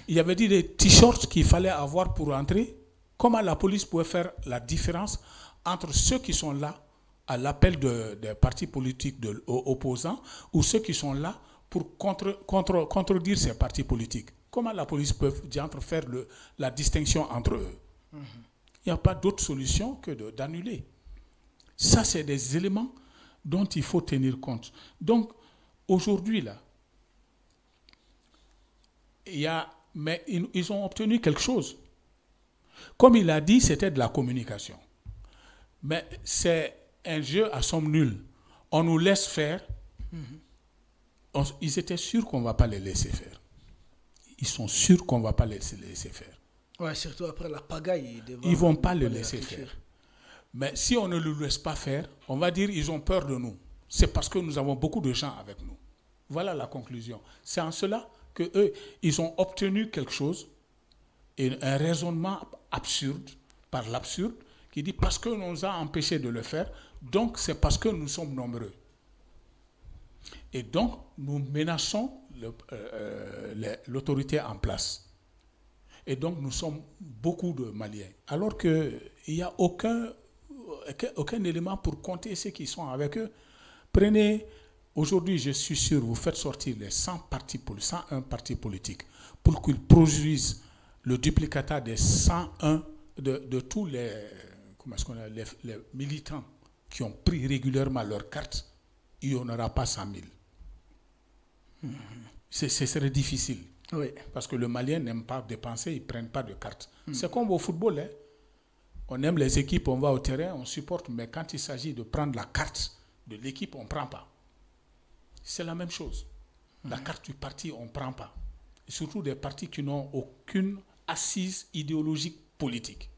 Il y avait dit des t-shirts qu'il fallait avoir pour entrer. Comment la police pouvait faire la différence entre ceux qui sont là à l'appel des partis politiques opposants ou ceux qui sont là pour contredire ces partis politiques? Comment la police peut faire la distinction entre eux? Il n'y a pas d'autre solution que d'annuler. Ça, c'est des éléments dont il faut tenir compte. Donc, aujourd'hui, là, mais ils ont obtenu quelque chose. Comme il a dit, c'était de la communication. Mais c'est un jeu à somme nulle. On nous laisse faire. Ils étaient sûrs qu'on ne va pas les laisser faire. Ils sont sûrs qu'on ne va pas les laisser faire. Ouais, surtout après la pagaille. Ils ne vont pas le laisser faire. Mais si on ne le laisse pas faire, on va dire qu'ils ont peur de nous. C'est parce que nous avons beaucoup de gens avec nous. Voilà la conclusion. C'est en cela qu'eux, ils ont obtenu quelque chose, et un raisonnement absurde, par l'absurde, qui dit parce que nous a empêchés de le faire, donc c'est parce que nous sommes nombreux. Et donc, nous menaçons l'autorité en place. Et donc, nous sommes beaucoup de Maliens. Alors qu'il n'y a aucun élément pour compter ceux qui sont avec eux. Prenez, aujourd'hui, je suis sûr, vous faites sortir les 101 partis politiques pour qu'ils produisent le duplicata des 101 de tous les militants qui ont pris régulièrement leur carte. Il n'y en aura pas 100 000. Ce serait difficile. Oui. Parce que le Malien n'aime pas dépenser, ils ne prennent pas de carte. C'est comme au football. Hein. On aime les équipes, on va au terrain, on supporte, mais quand il s'agit de prendre la carte de l'équipe, on ne prend pas. C'est la même chose. La carte du parti, on ne prend pas. surtout des partis qui n'ont aucune assise idéologique politique.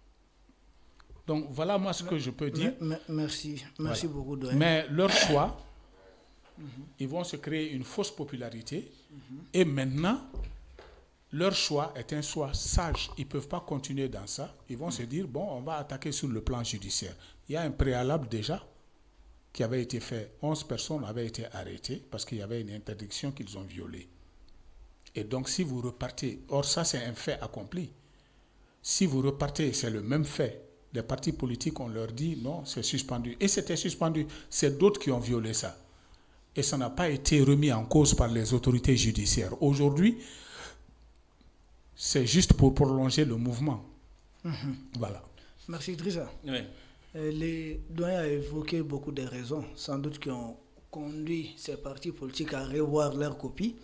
Donc voilà moi ce que je peux dire. Merci voilà. Beaucoup. Mais leur choix, ils vont se créer une fausse popularité et maintenant, leur choix est un choix sage. Ils ne peuvent pas continuer dans ça. Ils vont se dire, bon, on va attaquer sur le plan judiciaire. Il y a un préalable déjà qui avait été fait. 11 personnes avaient été arrêtées parce qu'il y avait une interdiction qu'ils ont violée. Et donc, si vous repartez, or ça c'est un fait accompli. Si vous repartez, c'est le même fait. Les partis politiques, on leur dit, non, c'est suspendu. Et c'était suspendu. C'est d'autres qui ont violé ça. Et ça n'a pas été remis en cause par les autorités judiciaires. Aujourd'hui, c'est juste pour prolonger le mouvement. Voilà. Merci Idrissa. Oui. Les doyens ont évoqué beaucoup de raisons, sans doute qui ont conduit ces partis politiques à revoir leur copie.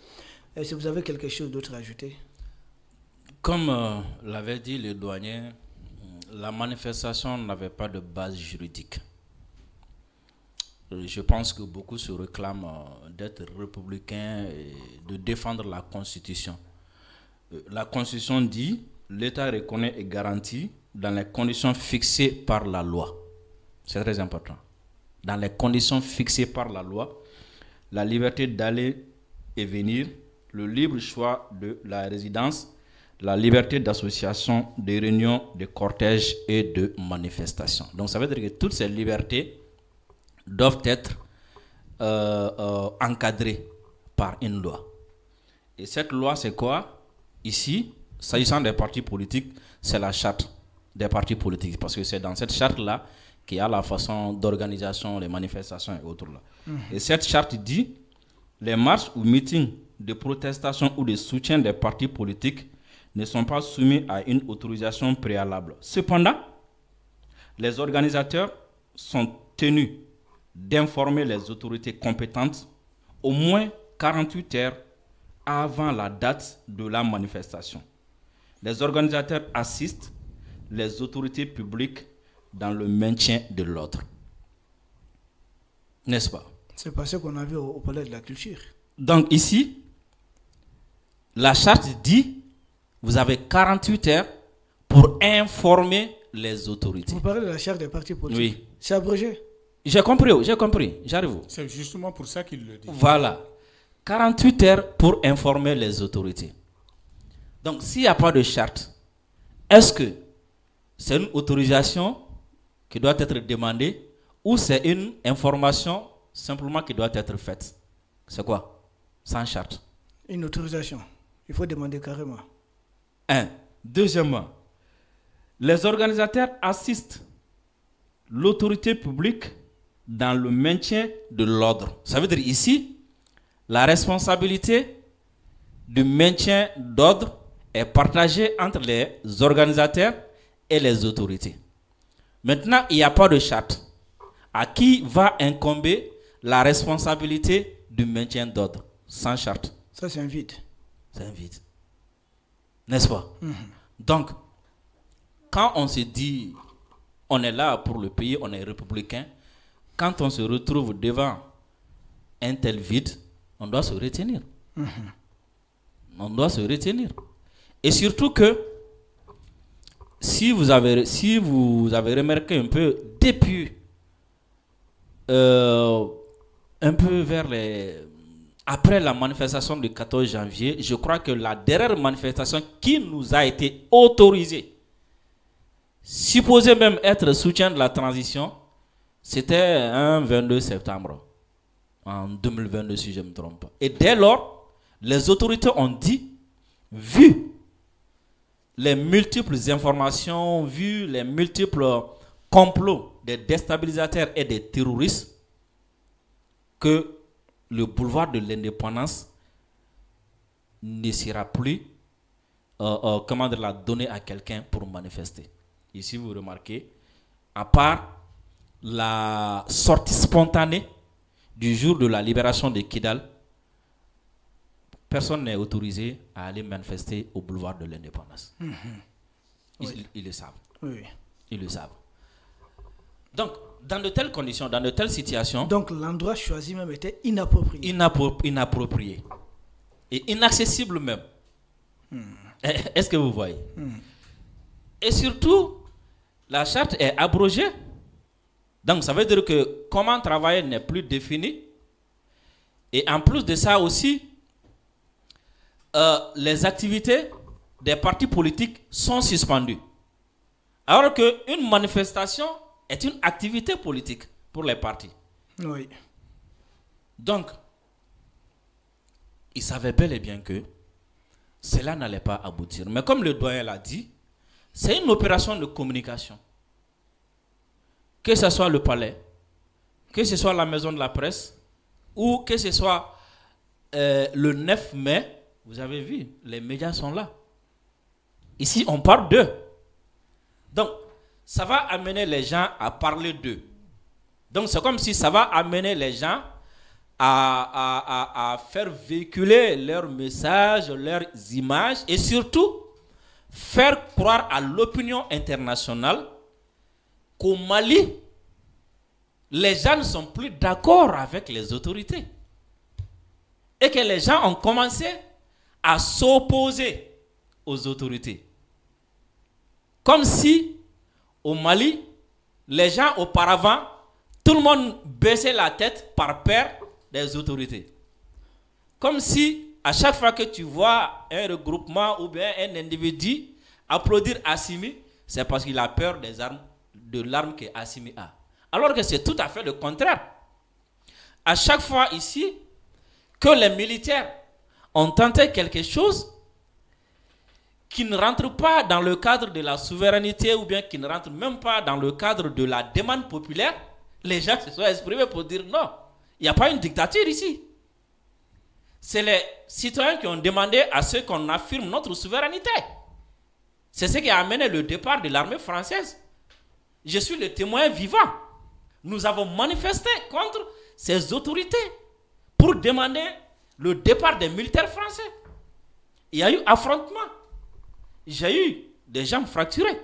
Est-ce que vous avez quelque chose d'autre à ajouter? Comme l'avait dit le douanier, la manifestation n'avait pas de base juridique. Je pense que beaucoup se réclament d'être républicains et de défendre la Constitution. La Constitution dit « L'État reconnaît et garantit dans les conditions fixées par la loi ». C'est très important. Dans les conditions fixées par la loi, la liberté d'aller et venir, le libre choix de la résidence, la liberté d'association, de réunion, de cortège et de manifestation. Donc ça veut dire que toutes ces libertés doivent être encadrées par une loi. Et cette loi, c'est quoi? Ici, s'agissant des partis politiques, c'est la charte des partis politiques. Parce que c'est dans cette charte-là qu'il y a la façon d'organisation, les manifestations et autres. Là. Et cette charte dit, les marches ou meetings de protestation ou de soutien des partis politiques ne sont pas soumis à une autorisation préalable. Cependant, les organisateurs sont tenus d'informer les autorités compétentes au moins 48 heures avant la date de la manifestation. Les organisateurs assistent les autorités publiques dans le maintien de l'ordre. N'est-ce pas? C'est pas ce qu'on a vu au Palais de la Culture. Donc ici, la charte dit, vous avez 48 heures pour informer les autorités. Vous parlez de la charte des partis politiques? Oui. C'est abrogé? J'ai compris, j'arrive. C'est justement pour ça qu'il le dit. Voilà. 48 heures pour informer les autorités. Donc, s'il n'y a pas de charte, est-ce que c'est une autorisation qui doit être demandée ou c'est une information simplement qui doit être faite? C'est quoi? Sans charte. Une autorisation. Il faut demander carrément. Deuxièmement, les organisateurs assistent l'autorité publique dans le maintien de l'ordre. Ça veut dire ici, la responsabilité du maintien d'ordre est partagée entre les organisateurs et les autorités. Maintenant, il n'y a pas de charte. À qui va incomber la responsabilité du maintien d'ordre? Sans charte. Ça, c'est un vide. C'est un vide. N'est-ce pas? Donc, quand on se dit, on est là pour le pays, on est républicain, quand on se retrouve devant un tel vide, on doit se retenir. On doit se retenir. Et surtout que, si vous avez remarqué un peu, depuis, un peu vers après la manifestation du 14 janvier, je crois que la dernière manifestation qui nous a été autorisée, supposée même être soutien de la transition, c'était un 22 septembre, en 2022 si je ne me trompe pas. Et dès lors, les autorités ont dit, vu les multiples informations, vu les multiples complots des déstabilisateurs et des terroristes, que le boulevard de l'Indépendance ne sera plus donné à quelqu'un pour manifester. Ici, vous remarquez, à part la sortie spontanée du jour de la libération de Kidal, personne n'est autorisé à aller manifester au boulevard de l'Indépendance. Ils le savent. Oui. Ils le savent. Donc, dans de telles conditions, dans de telles situations... Donc, l'endroit choisi même était inapproprié. Inapproprié. Et inaccessible même. Est-ce que vous voyez? Et surtout, la charte est abrogée. Donc, ça veut dire que comment travailler n'est plus défini. Et en plus de ça aussi, les activités des partis politiques sont suspendues. Alors qu'une manifestation est une activité politique pour les partis. Oui. Donc, ils savaient bel et bien que cela n'allait pas aboutir. Mais comme le doyen l'a dit, c'est une opération de communication. Que ce soit le palais, que ce soit la maison de la presse, ou que ce soit le 9 mai, vous avez vu, les médias sont là. Ici, on parle d'eux. Donc, ça va amener les gens à parler d'eux. Donc, c'est comme si ça va amener les gens à faire véhiculer leurs messages, leurs images, et surtout, faire croire à l'opinion internationale qu'au Mali, les gens ne sont plus d'accord avec les autorités. Et que les gens ont commencé à s'opposer aux autorités. Comme si, au Mali, les gens auparavant, tout le monde baissait la tête par peur des autorités. Comme si, à chaque fois que tu vois un regroupement ou bien un individu applaudir Assimi, c'est parce qu'il a peur des armes, de l'arme que Assimi a. Alors que c'est tout à fait le contraire. À chaque fois ici que les militaires ont tenté quelque chose qui ne rentre pas dans le cadre de la souveraineté ou bien qui ne rentre même pas dans le cadre de la demande populaire, les gens se sont exprimés pour dire non, il n'y a pas une dictature ici. C'est les citoyens qui ont demandé à ce qu'on affirme notre souveraineté. C'est ce qui a amené le départ de l'armée française. Je suis le témoin vivant. Nous avons manifesté contre ces autorités pour demander le départ des militaires français. Il y a eu affrontement. J'ai eu des jambes fracturées.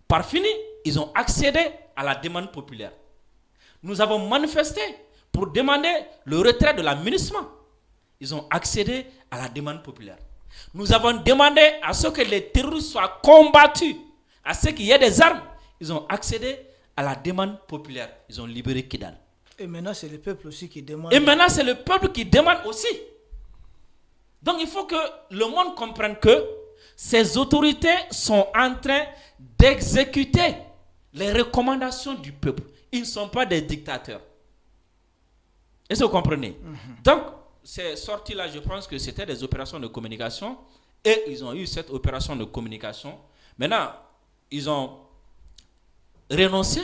Par fini, ils ont accédé à la demande populaire. Nous avons manifesté pour demander le retrait de l'amunissement. Ils ont accédé à la demande populaire. Nous avons demandé à ce que les terroristes soient combattus, à ce qu'il y ait des armes. Ils ont accédé à la demande populaire. Ils ont libéré Kidal. Et maintenant, c'est le peuple aussi qui demande. Et maintenant, c'est le peuple qui demande aussi. Donc, il faut que le monde comprenne que ces autorités sont en train d'exécuter les recommandations du peuple. Ils ne sont pas des dictateurs. Est-ce que vous comprenez? Donc, ces sorties-là, je pense que c'était des opérations de communication. Et ils ont eu cette opération de communication. Maintenant, ils ont renoncé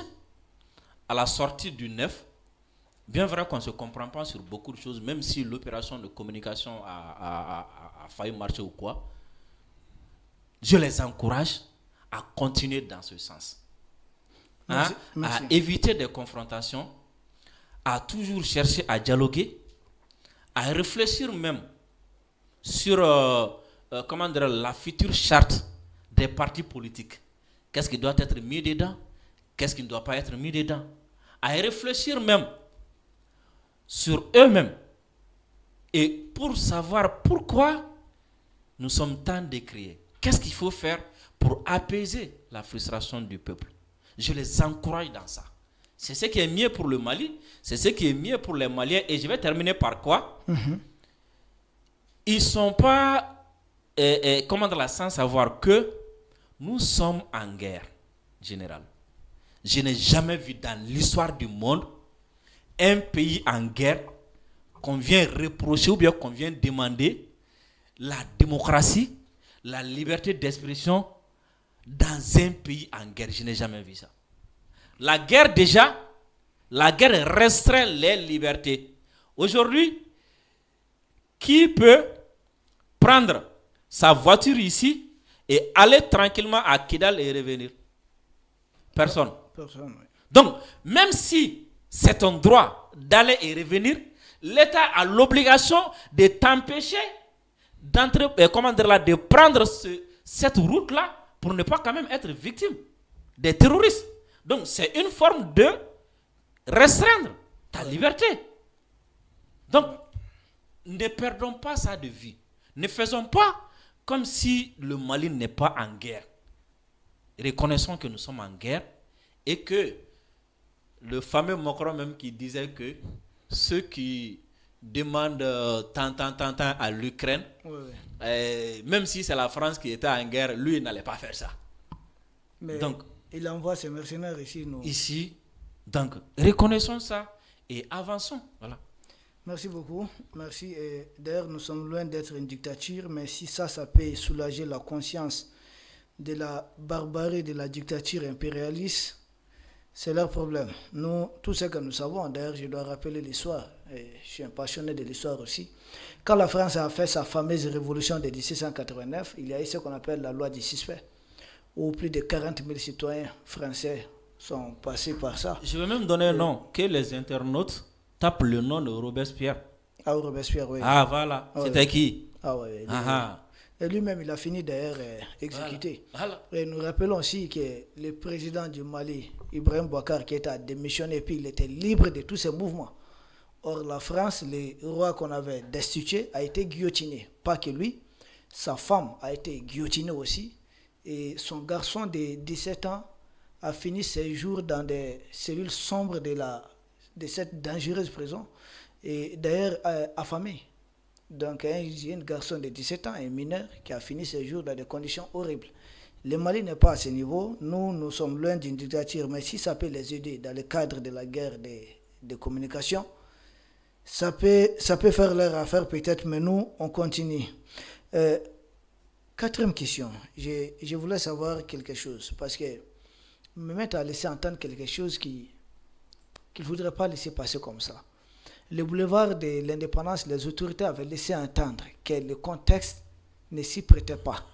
à la sortie du 9. Bien vrai qu'on ne se comprend pas sur beaucoup de choses, même si l'opération de communication a failli marcher ou quoi. Je les encourage à continuer dans ce sens. Merci. À éviter des confrontations, à toujours chercher à dialoguer, à réfléchir même sur comment dire, la future charte des partis politiques. Qu'est-ce qui doit être mis dedans? Qu'est-ce qui ne doit pas être mis dedans? À réfléchir même sur eux-mêmes. Et pour savoir pourquoi nous sommes tant décriés. Qu'est-ce qu'il faut faire pour apaiser la frustration du peuple? Je les encourage dans ça. C'est ce qui est mieux pour le Mali, c'est ce qui est mieux pour les Maliens. Et je vais terminer par quoi? Ils ne sont pas, comment dire, sans savoir que nous sommes en guerre générale. Je n'ai jamais vu dans l'histoire du monde un pays en guerre qu'on vient reprocher ou bien qu'on vient demander la démocratie, la liberté d'expression dans un pays en guerre. Je n'ai jamais vu ça. La guerre déjà, la guerre restreint les libertés. Aujourd'hui, qui peut prendre sa voiture ici et aller tranquillement à Kidal et revenir? Personne. Personne, oui. Donc, même si c'est ton droit d'aller et revenir, l'État a l'obligation de t'empêcher d'entrer, de prendre cette route-là pour ne pas quand même être victime des terroristes. Donc, c'est une forme de restreindre ta liberté. Donc, ne perdons pas ça de vue. Ne faisons pas comme si le Mali n'est pas en guerre. Reconnaissons que nous sommes en guerre et que le fameux Macron même qui disait que ceux qui demandent tant à l'Ukraine, même si c'est la France qui était en guerre, lui il n'allait pas faire ça. Mais donc, il envoie ses mercenaires ici. Ici, donc reconnaissons ça et avançons. Voilà. Merci beaucoup. Merci. D'ailleurs, nous sommes loin d'être une dictature, mais si ça peut soulager la conscience de la barbarie de la dictature impérialiste, c'est leur problème. Nous, tout ce que nous savons, d'ailleurs, je dois rappeler l'histoire, et je suis un passionné de l'histoire aussi. Quand la France a fait sa fameuse révolution de 1789, il y a eu ce qu'on appelle la loi du suspect, où plus de 40 000 citoyens français sont passés par ça. Je vais même donner un nom, que les internautes tapent le nom de Robespierre. Ah, Robespierre, oui. Ah, voilà. Ah, c'était qui? Ah, oui. Et lui-même, il a fini d'ailleurs exécuté. Voilà. Et nous rappelons aussi que le président du Mali, Ibrahim Boubacar Keïta, a démissionné, puis il était libre de tous ses mouvements. Or, la France, le roi qu'on avait destitué, a été guillotiné. Pas que lui, sa femme a été guillotinée aussi. Et son garçon de 17 ans a fini ses jours dans des cellules sombres de cette dangereuse prison. Et d'ailleurs, affamé. Donc, un garçon de 17 ans, un mineur, qui a fini ses jours dans des conditions horribles. Le Mali n'est pas à ce niveau. Nous sommes loin d'une dictature, mais si ça peut les aider dans le cadre de la guerre de communication, ça peut faire leur affaire peut-être, mais nous, on continue. Quatrième question. Je voulais savoir quelque chose, parce que me mettre à laisser entendre quelque chose qu'il ne faudrait pas laisser passer comme ça. Le boulevard de l'indépendance, les autorités avaient laissé entendre que le contexte ne s'y prêtait pas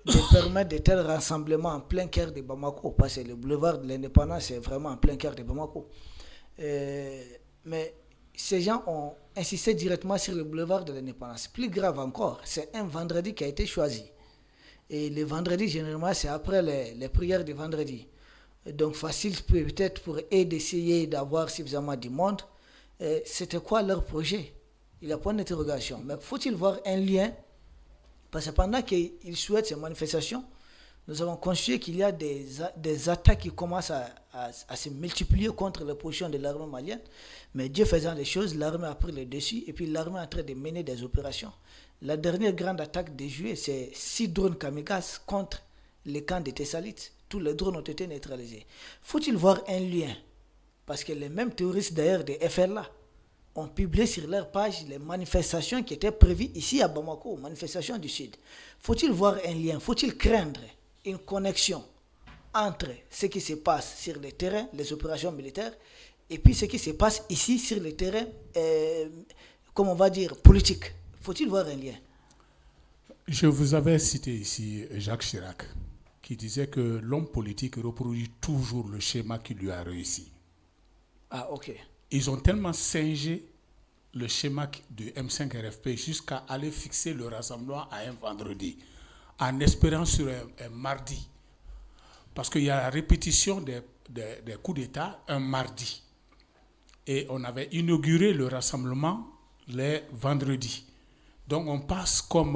de permettre de tels rassemblements en plein cœur de Bamako, parce que le boulevard de l'indépendance est vraiment en plein cœur de Bamako. Mais ces gens ont insisté directement sur le boulevard de l'indépendance. Plus grave encore, c'est un vendredi qui a été choisi. Et le vendredi, généralement, c'est après les prières de vendredi. Donc facile peut-être pour eux d'essayer d'avoir suffisamment de monde. C'était quoi leur projet? Il y a point d'interrogation. Mais faut-il voir un lien? Parce que pendant qu'ils souhaitent ces manifestations, nous avons constaté qu'il y a des attaques qui commencent à se multiplier contre les positions de l'armée malienne. Mais Dieu faisant les choses, l'armée a pris le dessus et puis l'armée est en train de mener des opérations. La dernière grande attaque de juillet, c'est 6 drones kamikazes contre les camps de Thessalite. Tous les drones ont été neutralisés. Faut-il voir un lien? Parce que les mêmes terroristes d'ailleurs de FRLA ont publié sur leur page les manifestations qui étaient prévues ici à Bamako, manifestations du Sud. Faut-il voir un lien? Faut-il craindre une connexion entre ce qui se passe sur le terrain, les opérations militaires, et puis ce qui se passe ici sur le terrain, comme on va dire, politique? Faut-il voir un lien? Je vous avais cité ici Jacques Chirac, qui disait que l'homme politique reproduit toujours le schéma qui lui a réussi. Ah, ok. Ils ont tellement singé le schéma de M5 RFP jusqu'à aller fixer le rassemblement à un vendredi, en espérant sur un mardi. Parce qu'il y a la répétition des coups d'État un mardi. Et on avait inauguré le rassemblement les vendredis. Donc on passe comme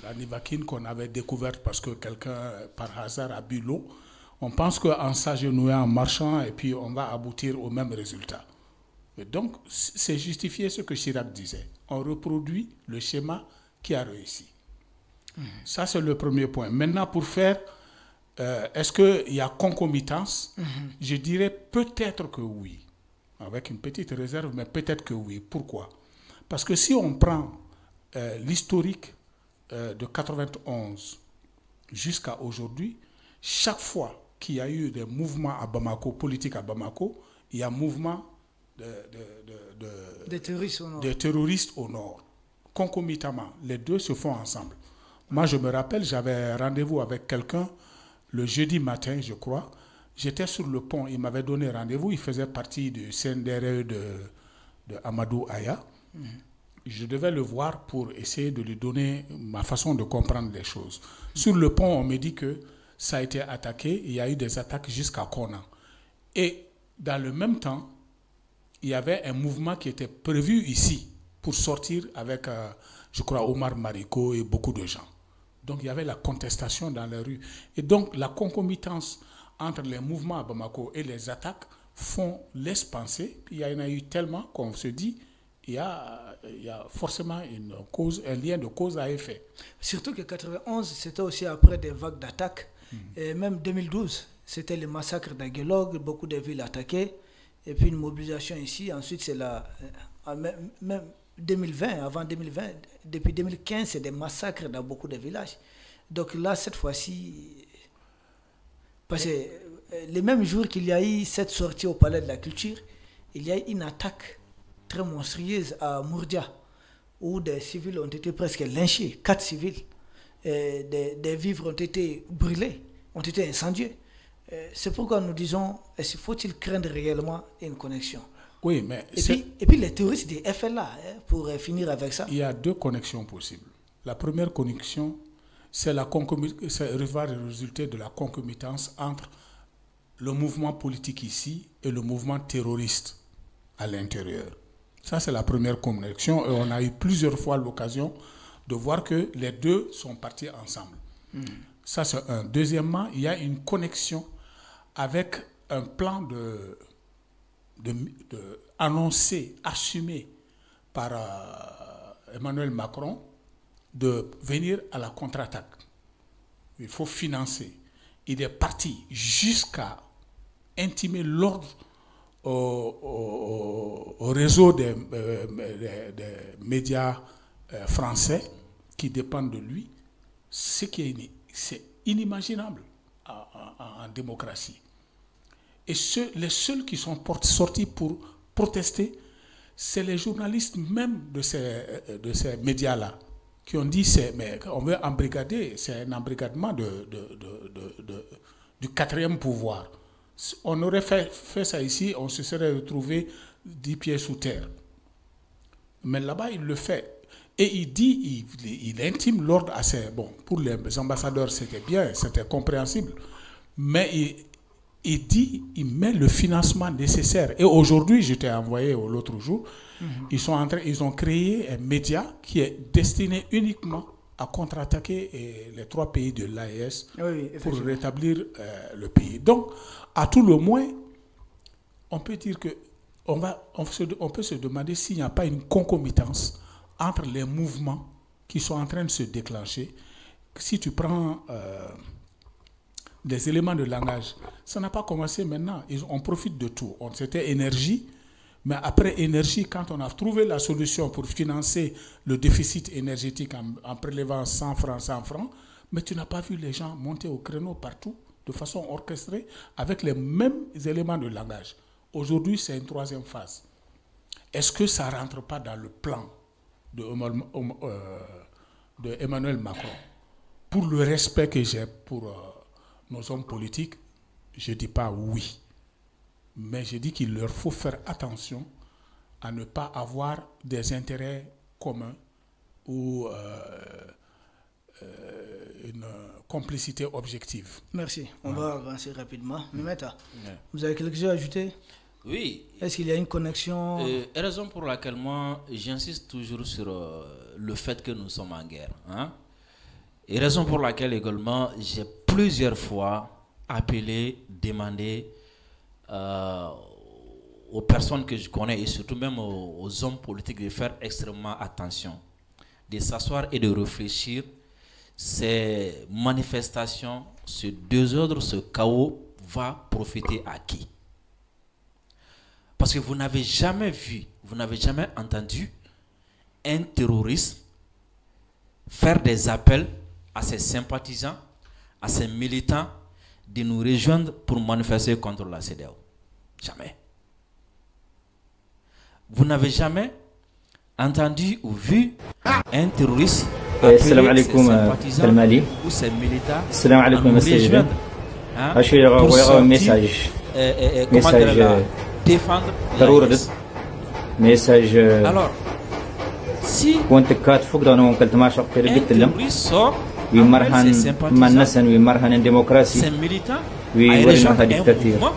la Nivaquine qu'on avait découverte parce que quelqu'un, par hasard, a bu l'eau. On pense qu'en s'agenouillant, en marchant, et puis on va aboutir au même résultat. Et donc, c'est justifié ce que Chirac disait. On reproduit le schéma qui a réussi. Ça, c'est le premier point. Maintenant, pour faire, est-ce qu'il y a concomitance? Je dirais peut-être que oui. Avec une petite réserve, mais peut-être que oui. Pourquoi? Parce que si on prend l'historique de 91 jusqu'à aujourd'hui, chaque fois qu'il y a eu des mouvements à Bamako, politiques à Bamako, il y a un mouvement des terroristes au nord. Concomitamment, les deux se font ensemble. Moi, je me rappelle, j'avais rendez-vous avec quelqu'un le jeudi matin, je crois. J'étais sur le pont, il m'avait donné rendez-vous, il faisait partie du CNDRE de Amadou Aya. Je devais le voir pour essayer de lui donner ma façon de comprendre les choses. Sur le pont, on me dit que ça a été attaqué, il y a eu des attaques jusqu'à Kona. Et dans le même temps, il y avait un mouvement qui était prévu ici pour sortir avec, je crois, Omar Mariko et beaucoup de gens. Donc il y avait la contestation dans la rue. Et donc la concomitance entre les mouvements à Bamako et les attaques laisse penser, il y en a eu tellement qu'on se dit, il y a forcément un lien de cause à effet. Surtout que 91, c'était aussi après des vagues d'attaques. Et même 2012, c'était le massacre d'Aguelog, beaucoup de villes attaquées. Et puis une mobilisation ici. Ensuite, c'est même 2020, avant 2020, depuis 2015, c'est des massacres dans beaucoup de villages. Donc là, cette fois-ci, parce que les mêmes jours qu'il y a eu cette sortie au Palais de la Culture, il y a eu une attaque très monstrueuse à Mourdia, où des civils ont été presque lynchés, 4 civils. Des vivres ont été brûlés, ont été incendiés. C'est pourquoi nous disons, faut-il craindre réellement une connexion? Oui, mais et puis les terroristes des FLA, pour finir avec ça. Il y a 2 connexions possibles. La première connexion, c'est va résulter de la concomitance entre le mouvement politique ici et le mouvement terroriste à l'intérieur. Ça, c'est la première connexion. Et on a eu plusieurs fois l'occasion de voir que les deux sont partis ensemble. Ça, c'est un. Deuxièmement, il y a une connexion avec un plan annoncé, assumé par Emmanuel Macron de venir à la contre-attaque. Il faut financer. Il est parti jusqu'à intimer l'ordre au réseau des médias français qui dépendent de lui, c'est inimaginable en démocratie. Et les seuls qui sont sortis pour protester, c'est les journalistes même de ces médias-là, qui ont dit mais on veut embrigader, c'est un embrigadement du 4e pouvoir. On aurait fait ça ici, on se serait retrouvé 10 pieds sous terre. Mais là-bas, il le fait. Et il dit, il intime l'ordre assez... Bon, pour les ambassadeurs, c'était bien, c'était compréhensible. Mais il dit, il met le financement nécessaire. Et aujourd'hui, je t'ai envoyé l'autre jour, ils ont créé un média qui est destiné uniquement à contre-attaquer les 3 pays de l'AES pour rétablir le pays. Donc, à tout le moins, on peut dire que on peut se demander s'il n'y a pas une concomitance entre les mouvements qui sont en train de se déclencher. Si tu prends des éléments de langage, ça n'a pas commencé maintenant. On profite de tout. C'était énergie, mais après énergie, quand on a trouvé la solution pour financer le déficit énergétique en prélevant 100 francs, mais tu n'as pas vu les gens monter au créneau partout de façon orchestrée avec les mêmes éléments de langage. Aujourd'hui, c'est une 3e phase. Est-ce que ça ne rentre pas dans le plan de Emmanuel Macron? Pour le respect que j'ai pour nos hommes politiques, je ne dis pas oui. Mais je dis qu'il leur faut faire attention à ne pas avoir des intérêts communs ou une complicité objective. Merci. On va avancer rapidement. Mimeta, vous avez quelque chose à ajouter? Oui. Est-ce qu'il y a une connexion? Raison pour laquelle moi, j'insiste toujours sur le fait que nous sommes en guerre. Et raison pour laquelle également, j'ai plusieurs fois appelé, demandé aux personnes que je connais et surtout même aux hommes politiques de faire extrêmement attention, de s'asseoir et de réfléchir. Ces manifestations, ce désordre, ce chaos va profiter à qui? Parce que vous n'avez jamais vu, vous n'avez jamais entendu un terroriste faire des appels à ses sympathisants, à ses militants de nous rejoindre pour manifester contre la CEDEAO. Jamais. Vous n'avez jamais entendu ou vu un terroriste appeler ses sympathisants ou ses militants à nous rejoindre pour sortir, défendre l'AES. Alors, si un terroriste sort appelle ses sympathisants, ses militants à rejoindre un mouvement,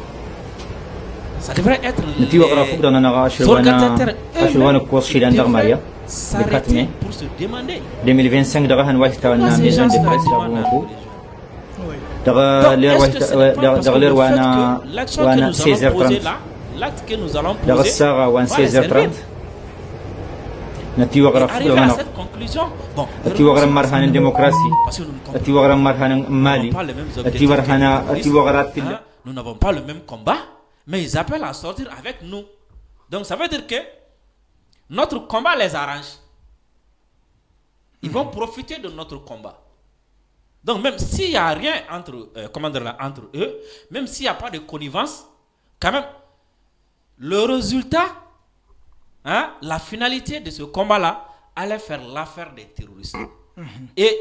ça devrait être les organisateurs eux-mêmes s'arrêter pour se demander. 2025 daga han wahta wana maison de presse la Bamako. Daga l'air wana 16h30. L'acte que nous allons daga poser saga wan 16h30. Nati wagra arriver à cette conclusion. Bon, ati wagra marhanan démocratie. Ati wagra marhanan Mali. Ati wagra nous n'avons pas le même combat, mais ils appellent à sortir avec nous. Donc ça veut dire que notre combat les arrange. Ils vont profiter de notre combat. Donc même s'il n'y a rien entre, entre eux, même s'il n'y a pas de connivence, quand même, le résultat, la finalité de ce combat-là allait faire l'affaire des terroristes. Et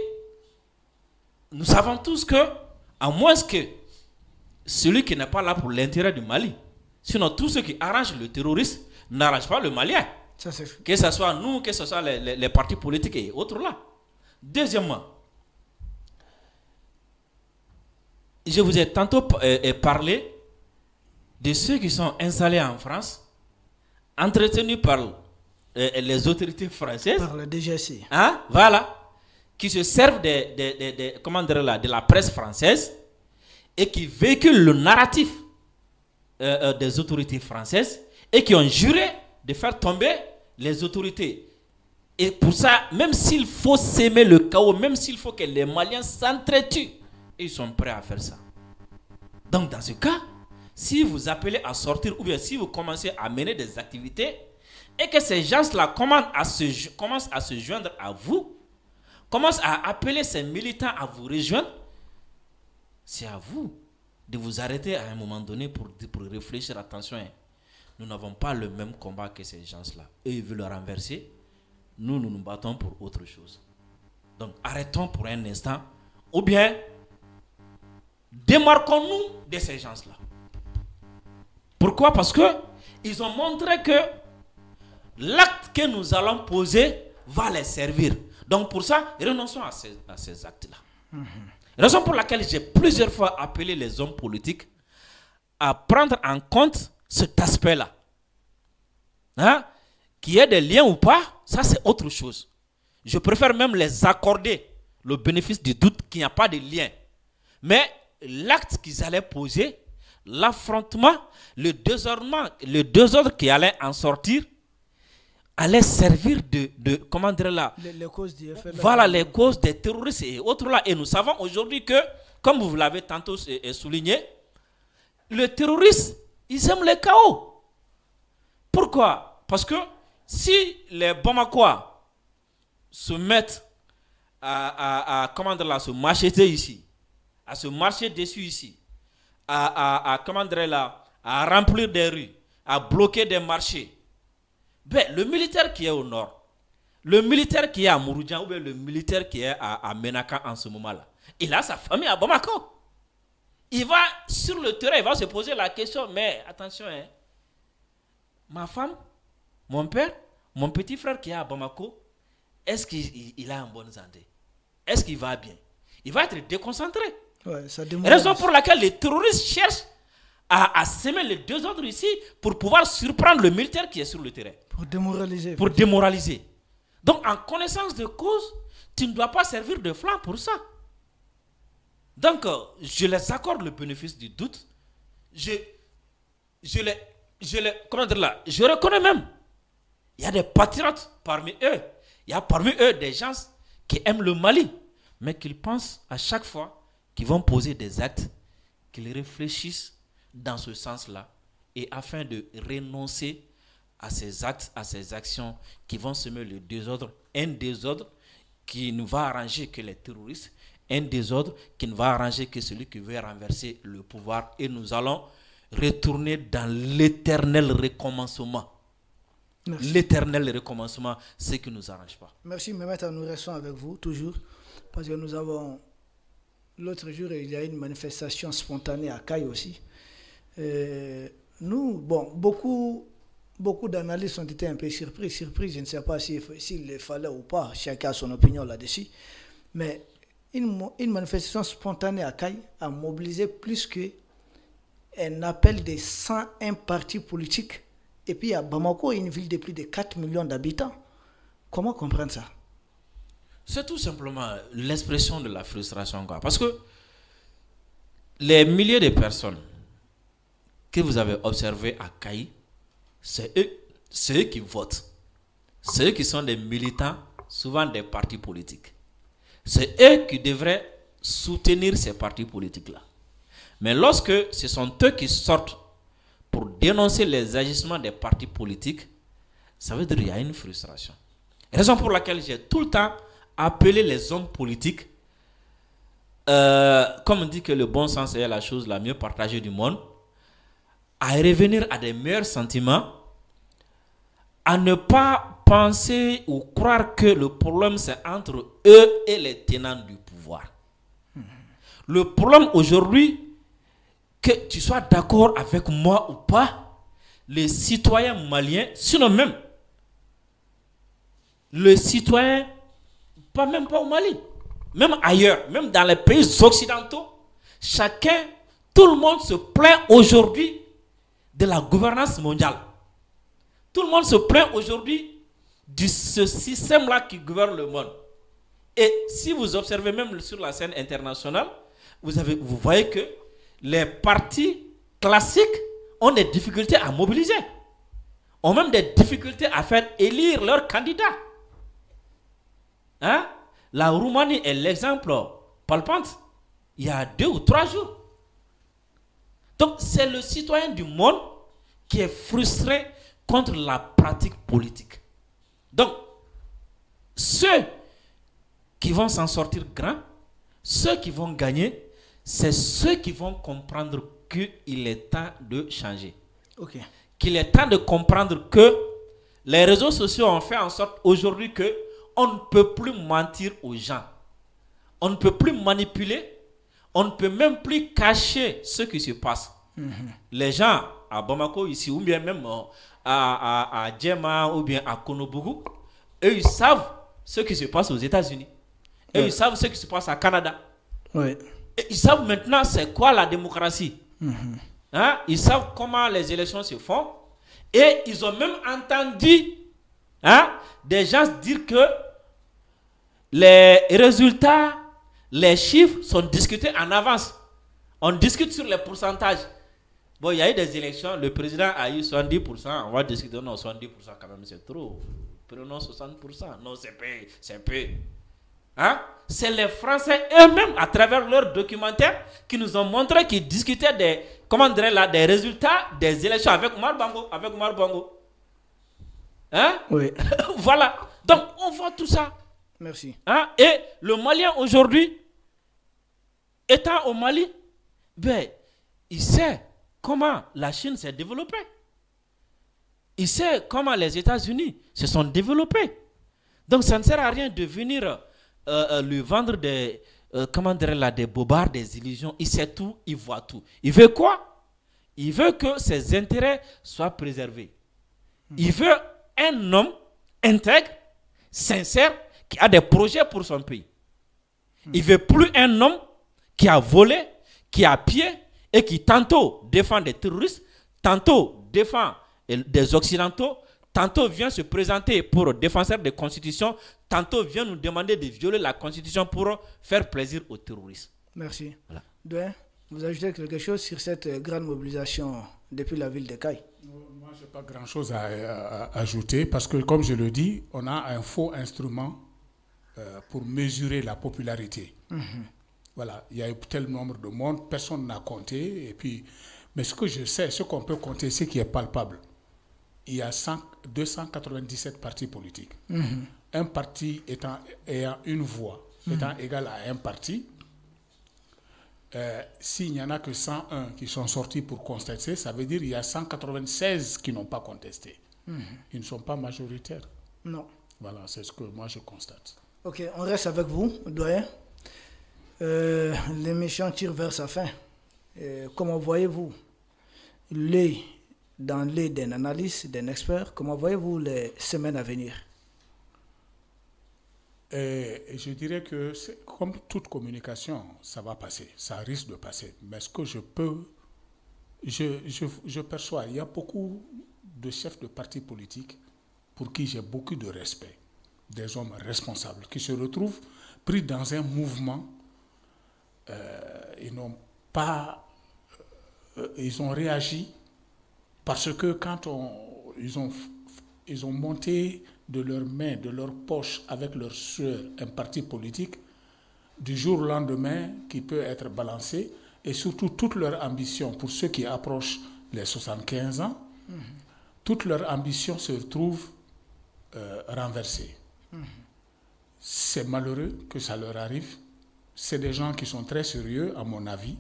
nous savons tous que, à moins que celui qui n'est pas là pour l'intérêt du Mali, sinon tous ceux qui arrangent le terroriste n'arrangent pas le Malien. Que ce soit nous, que ce soit les partis politiques et autres là. Deuxièmement, je vous ai tantôt parlé de ceux qui sont installés en France, entretenus par les autorités françaises. Par le DGSI. Voilà. Qui se servent de la presse française et qui véhiculent le narratif des autorités françaises et qui ont juré de faire tomber les autorités. Et pour ça, même s'il faut s'aimer le chaos, même s'il faut que les Maliens s'entretuent, ils sont prêts à faire ça. Donc dans ce cas, si vous appelez à sortir ou bien si vous commencez à mener des activités et que ces gens-là commencent à se joindre à vous, commencent à appeler ces militants à vous rejoindre, c'est à vous de vous arrêter à un moment donné pour réfléchir. Attention, nous n'avons pas le même combat que ces gens-là. Eux, ils veulent le renverser. Nous nous battons pour autre chose. Donc, arrêtons pour un instant. Ou bien, démarquons-nous de ces gens-là. Pourquoi? Parce qu'ils ont montré que l'acte que nous allons poser va les servir. Donc, pour ça, renonçons à ces actes-là. Raison pour laquelle j'ai plusieurs fois appelé les hommes politiques à prendre en compte cet aspect-là. Qu'il y ait des liens ou pas, ça c'est autre chose. Je préfère même les accorder le bénéfice du doute qu'il n'y a pas de lien. Mais l'acte qu'ils allaient poser, l'affrontement, le désordre qui allait en sortir, allait servir de comment dire là, les causes voilà les causes des terroristes et autres là. Et nous savons aujourd'hui que, comme vous l'avez tantôt souligné, les terroristes, ils aiment le chaos. Pourquoi? Parce que si les Bamakois se mettent à comment dire là, se macheter ici, à se marcher dessus ici, comment dire là, à remplir des rues, à bloquer des marchés, ben, le militaire qui est au nord, le militaire qui est à Mouroudjan ou bien le militaire qui est à Menaka en ce moment-là, il a sa famille à Bamako. Il va sur le terrain, il va se poser la question, mais attention, ma femme, mon père, mon petit frère qui est à Bamako, est-ce qu'il a une bonne santé? Est-ce qu'il va bien? Il va être déconcentré. Ouais, raison pour laquelle les terroristes cherchent à semer les deux ordres ici pour pouvoir surprendre le militaire qui est sur le terrain. Pour démoraliser. Pour démoraliser. Donc, en connaissance de cause, tu ne dois pas servir de flanc pour ça. Donc, je les accorde le bénéfice du doute. Comment dire là? Je reconnais même. Il y a des patriotes parmi eux. Il y a parmi eux des gens qui aiment le Mali, mais qu'ils pensent à chaque fois qu'ils vont poser des actes, qu'ils réfléchissent dans ce sens-là, et afin de renoncer à ces actes, à ces actions qui vont semer le désordre, un désordre qui ne va arranger que les terroristes, un désordre qui ne va arranger que celui qui veut renverser le pouvoir, et nous allons retourner dans l'éternel recommencement. Merci. L'éternel recommencement, ce qui ne nous arrange pas. Merci Mehmet, nous restons avec vous toujours, parce que nous avons, l'autre jour, il y a une manifestation spontanée à Caille aussi. Nous, bon, beaucoup d'analystes ont été un peu surpris, je ne sais pas s'il les fallait ou pas, chacun a son opinion là-dessus, mais une manifestation spontanée à Caille a mobilisé plus qu'un appel de 101 partis politiques. Et puis à Bamako, une ville de plus de 4 millions d'habitants. Comment comprendre ça? C'est tout simplement l'expression de la frustration, quoi. Parce que les milliers de personnes que vous avez observées à Kayi, c'est eux qui votent. C'est eux qui sont des militants, souvent des partis politiques. C'est eux qui devraient soutenir ces partis politiques-là. Mais lorsque ce sont eux qui sortent pour dénoncer les agissements des partis politiques, ça veut dire qu'il y a une frustration. Raison pour laquelle j'ai tout le temps appelé les hommes politiques, comme on dit que le bon sens est la chose la mieux partagée du monde, à revenir à des meilleurs sentiments, à ne pas penser ou croire que le problème c'est entre eux et les tenants du pouvoir. Le problème aujourd'hui, que tu sois d'accord avec moi ou pas, les citoyens maliens, sinon même le citoyen, même pas au Mali, même ailleurs, même dans les pays occidentaux, tout le monde se plaint aujourd'hui de la gouvernance mondiale. Tout le monde se plaint aujourd'hui de ce système-là qui gouverne le monde. Et si vous observez même sur la scène internationale, vous voyez que les partis classiques ont des difficultés à mobiliser, ont même des difficultés à faire élire leurs candidats. Hein? La Roumanie est l'exemple palpant. Il y a 2 ou 3 jours. Donc c'est le citoyen du monde qui est frustré contre la pratique politique. Donc ceux qui vont s'en sortir grands, ceux qui vont gagner, c'est ceux qui vont comprendre qu'il est temps de changer. Okay. Qu'il est temps de comprendre que les réseaux sociaux ont fait en sorte aujourd'hui que on ne peut plus mentir aux gens. On ne peut plus manipuler. On ne peut même plus cacher ce qui se passe. Les gens à Bamako ici, ou bien même à Djema, ou bien à Konobougou, eux ils savent ce qui se passe aux États-Unis. Eux ils savent ce qui se passe au Canada. Ouais. Et ils savent maintenant c'est quoi la démocratie. Hein? Ils savent comment les élections se font. Et ils ont même entendu des gens dire que les résultats, les chiffres sont discutés en avance. On discute sur les pourcentages. Bon, il y a eu des élections, le président a eu 70%, on va discuter, non, 70% quand même c'est trop. Prenons 60%, non, c'est peu. Hein? C'est les Français eux-mêmes, à travers leurs documentaires, qui nous ont montré qu'ils discutaient des résultats des élections avec Omar Bongo. Hein? Oui. Voilà. Donc, on voit tout ça. Merci. Hein? Et le Malien aujourd'hui, étant au Mali, ben, il sait comment la Chine s'est développée. Il sait comment les États-Unis se sont développés. Donc, ça ne sert à rien de venir lui vendre des bobards, des illusions. Il sait tout, il voit tout. Il veut quoi? Il veut que ses intérêts soient préservés. Il veut un homme intègre, sincère, qui a des projets pour son pays. Il ne veut plus un homme qui a volé, qui a pillé et qui tantôt défend des terroristes, tantôt défend des Occidentaux, tantôt vient se présenter pour défenseur des constitutions, tantôt vient nous demander de violer la constitution pour faire plaisir aux terroristes. Merci. Voilà. Douin, vous ajoutez quelque chose sur cette grande mobilisation depuis la ville de Kayi? Moi, je n'ai pas grand-chose à ajouter parce que, comme je le dis, on a un faux instrument pour mesurer la popularité. Voilà, il y a eu tel nombre de monde, personne n'a compté. Et puis, mais ce que je sais, ce qu'on peut compter, c'est qui est palpable. Il y a 297 partis politiques. Un parti ayant une voix, étant égal à un parti, s'il n'y en a que 101 qui sont sortis pour contester, ça veut dire qu'il y a 196 qui n'ont pas contesté. Ils ne sont pas majoritaires. Non. Voilà, c'est ce que moi je constate. Ok, on reste avec vous, doyen. L'émission tire vers sa fin. Comment voyez-vous dans l'œil d'un analyste, d'un expert, comment voyez-vous les semaines à venir? Je dirais que, comme toute communication, ça va passer, ça risque de passer. Mais ce que je perçois, il y a beaucoup de chefs de partis politiques pour qui j'ai beaucoup de respect. des hommes responsables qui se retrouvent pris dans un mouvement. Ils ont réagi parce que quand ils ont monté de leurs mains, de leurs poches avec leur sueur un parti politique, du jour au lendemain qui peut être balancé, et surtout toute leur ambition, pour ceux qui approchent les 75 ans, toute leur ambition se retrouve renversée. C'est malheureux que ça leur arrive. C'est des gens qui sont très sérieux, à mon avis.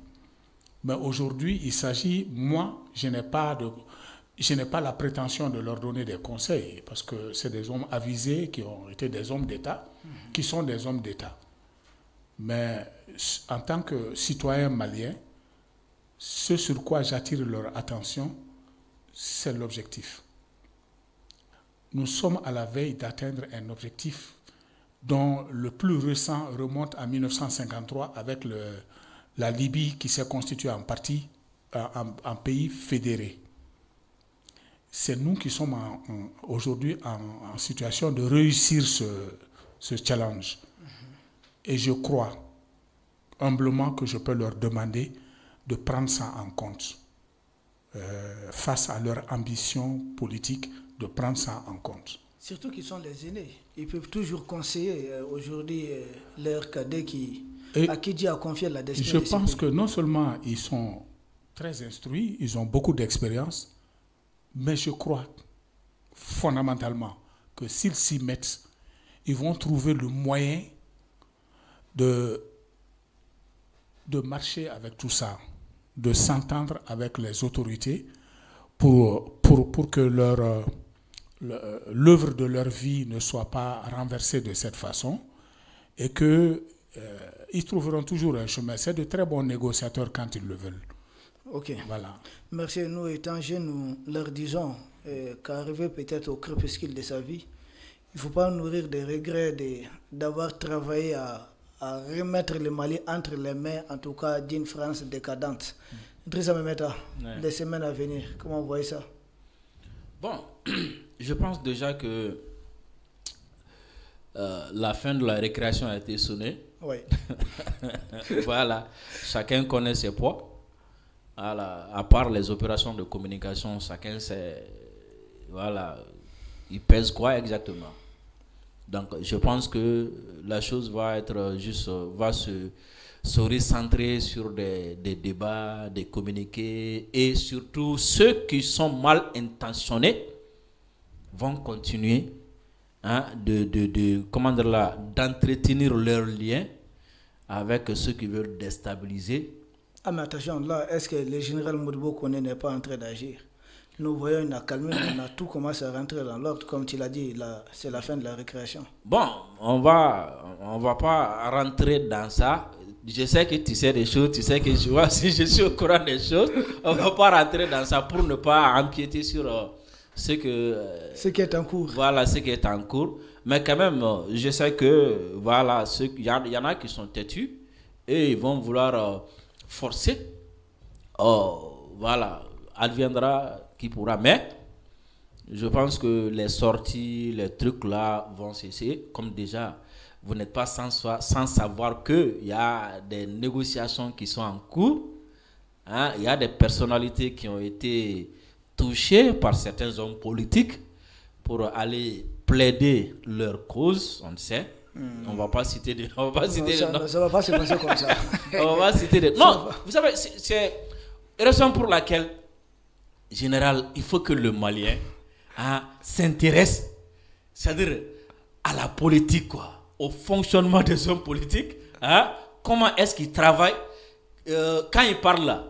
Mais aujourd'hui, il s'agit, moi, je n'ai pas la prétention de leur donner des conseils, parce que c'est des hommes avisés qui ont été des hommes d'État, qui sont des hommes d'État. Mais en tant que citoyen malien, ce sur quoi j'attire leur attention, c'est l'objectif. Nous sommes à la veille d'atteindre un objectif dont le plus récent remonte à 1953 avec la Libye qui s'est constituée en pays fédéré. C'est nous qui sommes aujourd'hui en situation de réussir ce challenge. Et je crois humblement que je peux leur demander de prendre ça en compte. Face à leur ambition politique, de prendre ça en compte. Surtout qu'ils sont les aînés. Ils peuvent toujours conseiller aujourd'hui leurs cadets à qui Dieu a confié la destinée. Je pense que non seulement ils sont très instruits, ils ont beaucoup d'expérience, mais je crois fondamentalement que s'ils s'y mettent, ils vont trouver le moyen de marcher avec tout ça, de s'entendre avec les autorités pour que l'œuvre de leur vie ne soit pas renversée de cette façon et qu'ils trouveront toujours un chemin. C'est de très bons négociateurs quand ils le veulent. Ok. Voilà. Merci. Nous, étant jeunes, nous leur disons qu'arriver peut-être au crépuscule de sa vie, il ne faut pas nourrir des regrets d'avoir travaillé à remettre le Mali entre les mains, en tout cas, d'une France décadente. Idrissa Memeta, les semaines à venir, comment vous voyez ça? Bon, je pense déjà que la fin de la récréation a été sonnée. Oui. Voilà, chacun connaît ses poids. Voilà, à part les opérations de communication, chacun sait, voilà, il pèse quoi exactement. Donc, je pense que la chose va être juste, va se recentrer sur des débats, des communiqués, et surtout ceux qui sont mal intentionnés vont continuer d'entretenir leurs liens avec ceux qui veulent déstabiliser. Ah mais attention, là, est-ce que le général Modibo Koné n'est pas en train d'agir? Nous voyons une accalmie, on a tout commencé à rentrer dans l'ordre, comme tu l'as dit, c'est la fin de la récréation. Bon, on va pas rentrer dans ça. Je sais que tu sais des choses, tu sais que je vois si je suis au courant des choses. On va pas rentrer dans ça pour ne pas empiéter sur ce qui est en cours. Voilà, ce qui est en cours. Mais quand même, je sais que voilà, il y en a qui sont têtus et ils vont vouloir forcer. Voilà, adviendra qui pourra. Mais je pense que les sorties, les trucs là vont cesser. Comme déjà, vous n'êtes pas sans savoir qu'il y a des négociations qui sont en cours. Il y a des personnalités qui ont été touchées par certains hommes politiques pour aller plaider leur cause, on le sait. On ne va pas citer des noms. Ça ne va pas se passer comme ça. On va citer des non, vous savez, c'est la raison pour laquelle, général, il faut que le Malien s'intéresse, c'est-à-dire à la politique, quoi, au fonctionnement des hommes politiques. Comment est-ce qu'ils travaillent. Quand ils parlent là,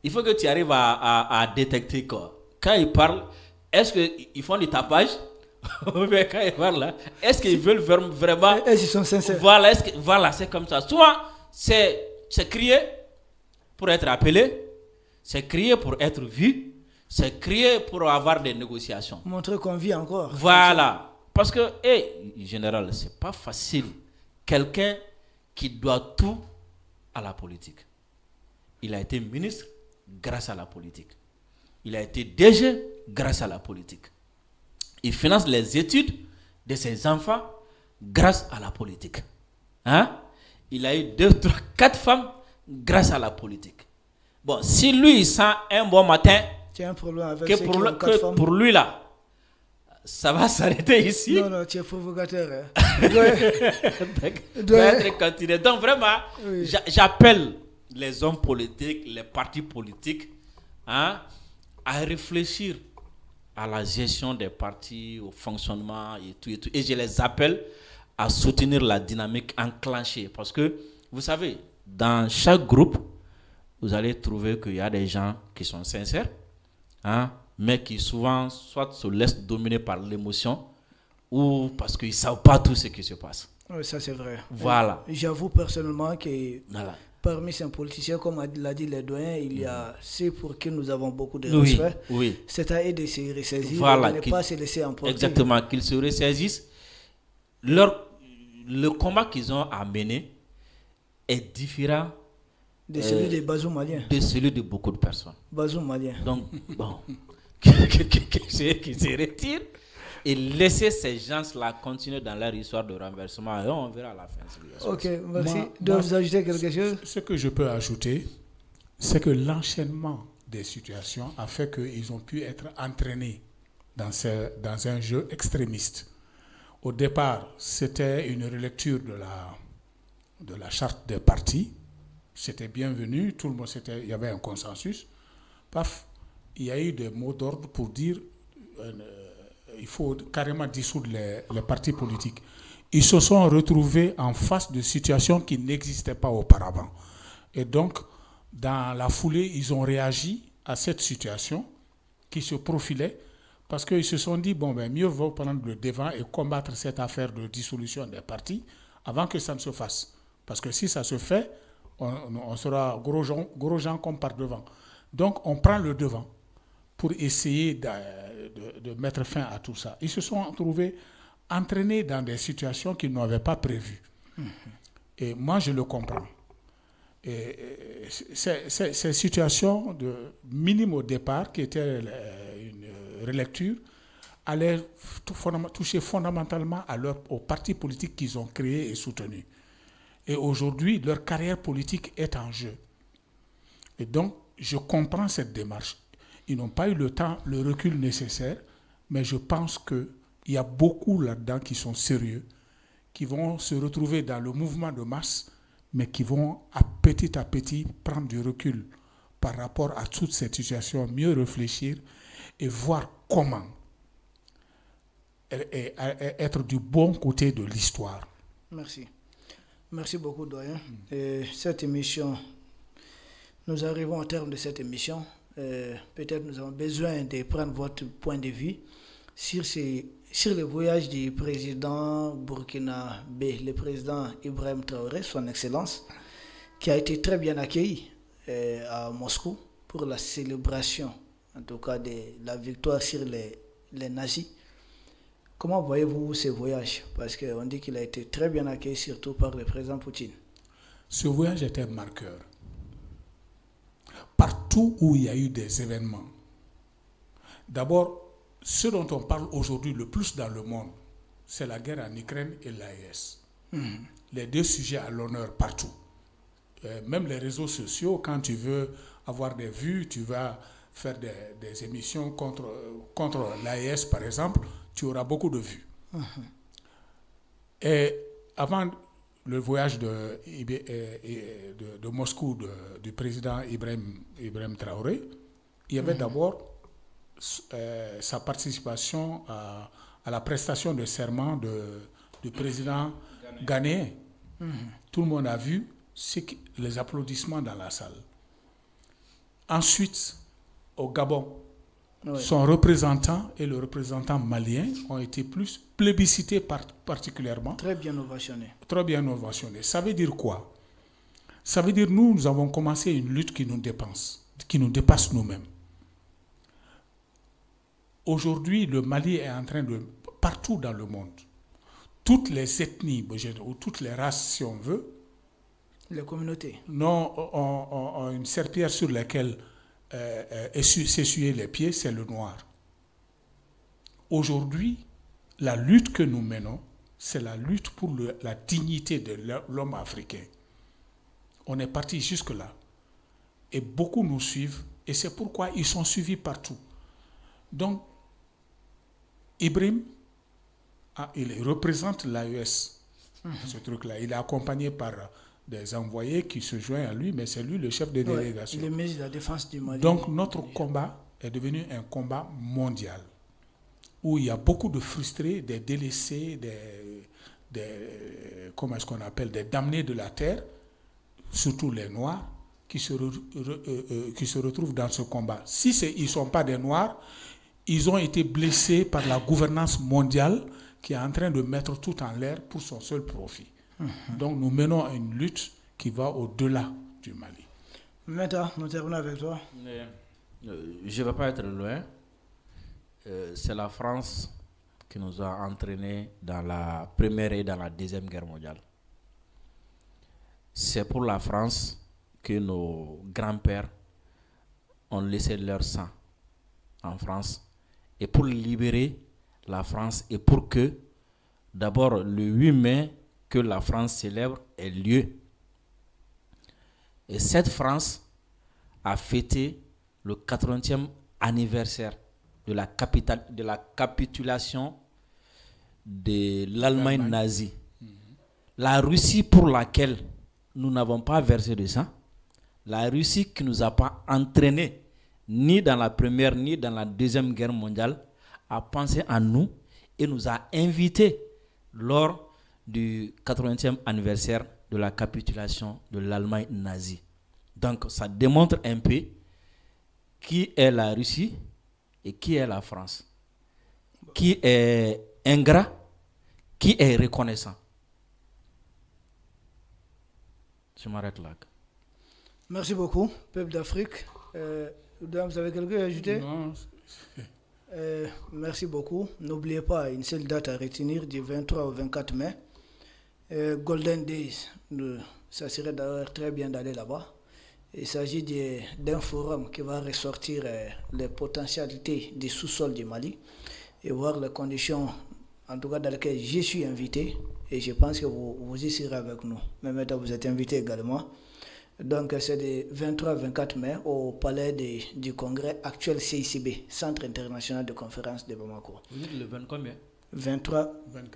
il faut que tu arrives à détecter, quoi. Quand ils parlent, est-ce qu'ils font du tapage? Quand ils parlent là, est-ce qu'ils veulent vraiment. Est-ce qu'ils sont sincères? Voilà, c'est comme ça. Souvent, c'est crier pour être appelé, c'est crier pour être vu, c'est crier pour avoir des négociations. Montrer qu'on vit encore. Voilà. Parce que, général, c'est pas facile. Quelqu'un qui doit tout à la politique. Il a été ministre grâce à la politique. Il a été DG grâce à la politique. Il finance les études de ses enfants grâce à la politique. Hein? Il a eu 2, 3, 4 femmes grâce à la politique. Bon, si lui, il sent un bon matin tu as un problème avec que pour lui, là, ça va s'arrêter ici. Non, non, tu es provocateur. Hein. doit être continué. Donc, vraiment, oui. J'appelle les hommes politiques, les partis politiques, hein, à réfléchir à la gestion des partis, au fonctionnement et tout. Et je les appelle à soutenir la dynamique enclenchée. Parce que, vous savez, dans chaque groupe, vous allez trouver qu'il y a des gens qui sont sincères, hein, mais qui souvent soit se laissent dominer par l'émotion ou parce qu'ils ne savent pas tout ce qui se passe. Oui, ça c'est vrai. Voilà. J'avoue personnellement que voilà. Parmi ces politiciens, comme l'a dit les doyens, il y a ceux pour qui nous avons beaucoup de respect. Oui. C'est à eux de se ressaisir, voilà, de ne pas se laisser emporter. Exactement, qu'ils se ressaisissent. Le combat qu'ils ont à mener est différent de celui des Bazoum maliens. De celui de beaucoup de personnes. Bazoum maliens. Donc, bon, qui se retirent et laisser ces gens-là continuer dans leur histoire de renversement. Et on verra à la fin. Ok, merci. Vous ajouter quelque chose? Ce que je peux ajouter, c'est que l'enchaînement des situations a fait qu'ils ont pu être entraînés dans un jeu extrémiste. Au départ, c'était une relecture de la charte des partis. C'était bienvenu, tout le monde, il y avait un consensus. Paf, il y a eu des mots d'ordre pour dire il faut carrément dissoudre les partis politiques. Ils se sont retrouvés en face de situations qui n'existaient pas auparavant. Et donc, dans la foulée, ils ont réagi à cette situation qui se profilait parce qu'ils se sont dit, bon, ben, mieux vaut prendre le devant et combattre cette affaire de dissolution des partis avant que ça ne se fasse. Parce que si ça se fait, on sera gros gens comme par devant. Donc, on prend le devant pour essayer de mettre fin à tout ça. Ils se sont trouvés entraînés dans des situations qu'ils n'avaient pas prévues. Et moi, je le comprends. Et ces situations de minime au départ, qui étaient une relecture, allaient toucher fondamentalement aux partis politiques qu'ils ont créés et soutenus. Et aujourd'hui, leur carrière politique est en jeu. Et donc, je comprends cette démarche. Ils n'ont pas eu le temps, le recul nécessaire, mais je pense qu'il y a beaucoup là-dedans qui sont sérieux, qui vont se retrouver dans le mouvement de masse, mais qui vont à petit prendre du recul par rapport à toute cette situation, mieux réfléchir et voir comment être du bon côté de l'histoire. Merci. Merci beaucoup, doyen. Cette émission, nous arrivons au terme de cette émission. Peut-être nous avons besoin de prendre votre point de vue sur le voyage du président burkinabé, le président Ibrahim Traoré, son excellence, qui a été très bien accueilli à Moscou pour la célébration, en tout cas de la victoire sur les nazis. Comment voyez-vous ce voyage? Parce qu'on dit qu'il a été très bien accueilli, surtout par le président Poutine. Ce voyage était un marqueur. Partout où il y a eu des événements, d'abord, ce dont on parle aujourd'hui le plus dans le monde, c'est la guerre en Ukraine et l'AES. Les deux sujets à l'honneur partout. Même les réseaux sociaux, quand tu veux avoir des vues, tu vas faire des émissions contre l'AES, par exemple, tu auras beaucoup de vues. Et avant le voyage de Moscou du président Ibrahim Traoré, il y avait d'abord sa participation à la prestation de serment du président ghanéen. Tout le monde a vu les applaudissements dans la salle. Ensuite, au Gabon, son représentant et le représentant malien ont été plus plébiscités particulièrement. Très bien ovationné. Très bien ovationné. Ça veut dire quoi? Ça veut dire nous avons commencé une lutte qui nous dépasse nous-mêmes. Aujourd'hui, le Mali est en train de, partout dans le monde, toutes les ethnies, ou toutes les races, si on veut, les communautés, ont une serpillière sur laquelle s'essuyer les pieds, c'est le noir. Aujourd'hui, la lutte que nous menons, c'est la lutte pour la dignité de l'homme africain. On est parti jusque-là. Et beaucoup nous suivent, et c'est pourquoi ils sont suivis partout. Donc, Ibrahim, il représente l'AES, ce truc-là. Il est accompagné par des envoyés qui se joignent à lui, mais c'est lui le chef de délégation. Le ministre de la Défense du Mali. Donc, notre combat est devenu un combat mondial, où il y a beaucoup de frustrés, des délaissés, comment est-ce qu'on appelle, des damnés de la terre, surtout les Noirs, qui se retrouvent dans ce combat. Si ils ne sont pas des Noirs, ils ont été blessés par la gouvernance mondiale qui est en train de mettre tout en l'air pour son seul profit. Donc nous menons une lutte qui va au-delà du Mali. Meta, nous terminons avec toi. Je ne vais pas être loin. C'est la France qui nous a entraînés dans la Première et dans la Deuxième Guerre mondiale. C'est pour la France que nos grands-pères ont laissé leur sang en France, et pour libérer la France, et pour que d'abord le 8 mai que la France célèbre ait lieu. Et cette France a fêté le 80e anniversaire de la capitulation de l'Allemagne nazie. La Russie pour laquelle nous n'avons pas versé de sang, la Russie qui ne nous a pas entraînés ni dans la Première ni dans la Deuxième Guerre mondiale a pensé à nous et nous a invités lors du 80e anniversaire de la capitulation de l'Allemagne nazie. Donc ça démontre un peu qui est la Russie et qui est la France, qui est ingrat, qui est reconnaissant. Je m'arrête là. Merci beaucoup, peuple d'Afrique. Vous avez quelque chose à ajouter? Non. Merci beaucoup. N'oubliez pas une seule date à retenir, du 23 au 24 mai. Golden Days, ça serait d'ailleurs très bien d'aller là-bas. Il s'agit d'un forum qui va ressortir les potentialités du sous-sol du Mali et voir les conditions, en tout cas dans lesquelles je suis invité. Et je pense que vous y serez avec nous. Mais maintenant, vous êtes invité également. Donc, c'est du 23-24 mai au palais du congrès actuel CICB, Centre international de conférence de Bamako. Vous dites le 20 combien? 23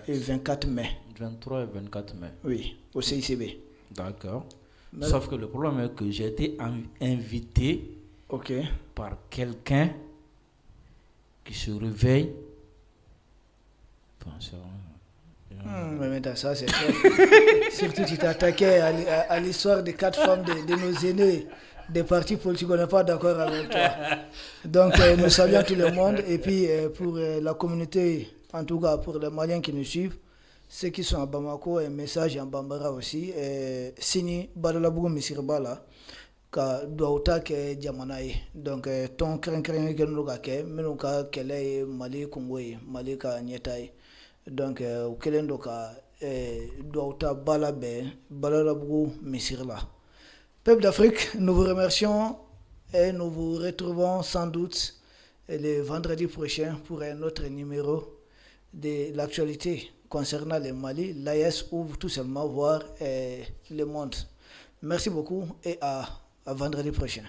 et 24 mai. 23 et 24 mai. Oui, au CICB. D'accord. Sauf que le problème est que j'ai été invité par quelqu'un qui se réveille. Mais maintenant, ça, c'est très... Surtout, tu t'attaquais à l'histoire des 4 femmes de nos aînés des partis politiques. On n'est pas d'accord avec toi. Donc, nous saluons tout le monde. Et puis, pour la communauté, en tout cas pour les Maliens qui nous suivent, ceux qui sont à Bamako, un message en Bambara aussi. Sini Badalabougou Misirbala, ka douauta ke Djamanaï. Donc, ton craint que nous avons, mais nous avons Mali Kongoï, Mali Kanyetaï. Donc, au Kelendo ka douauta Balabe, Badalabougou Misirla. Peuple d'Afrique, nous vous remercions et nous vous retrouvons sans doute le vendredi prochain pour un autre numéro de l'actualité concernant le Mali. L'AES ouvre tout simplement voir le monde. Merci beaucoup et à vendredi prochain.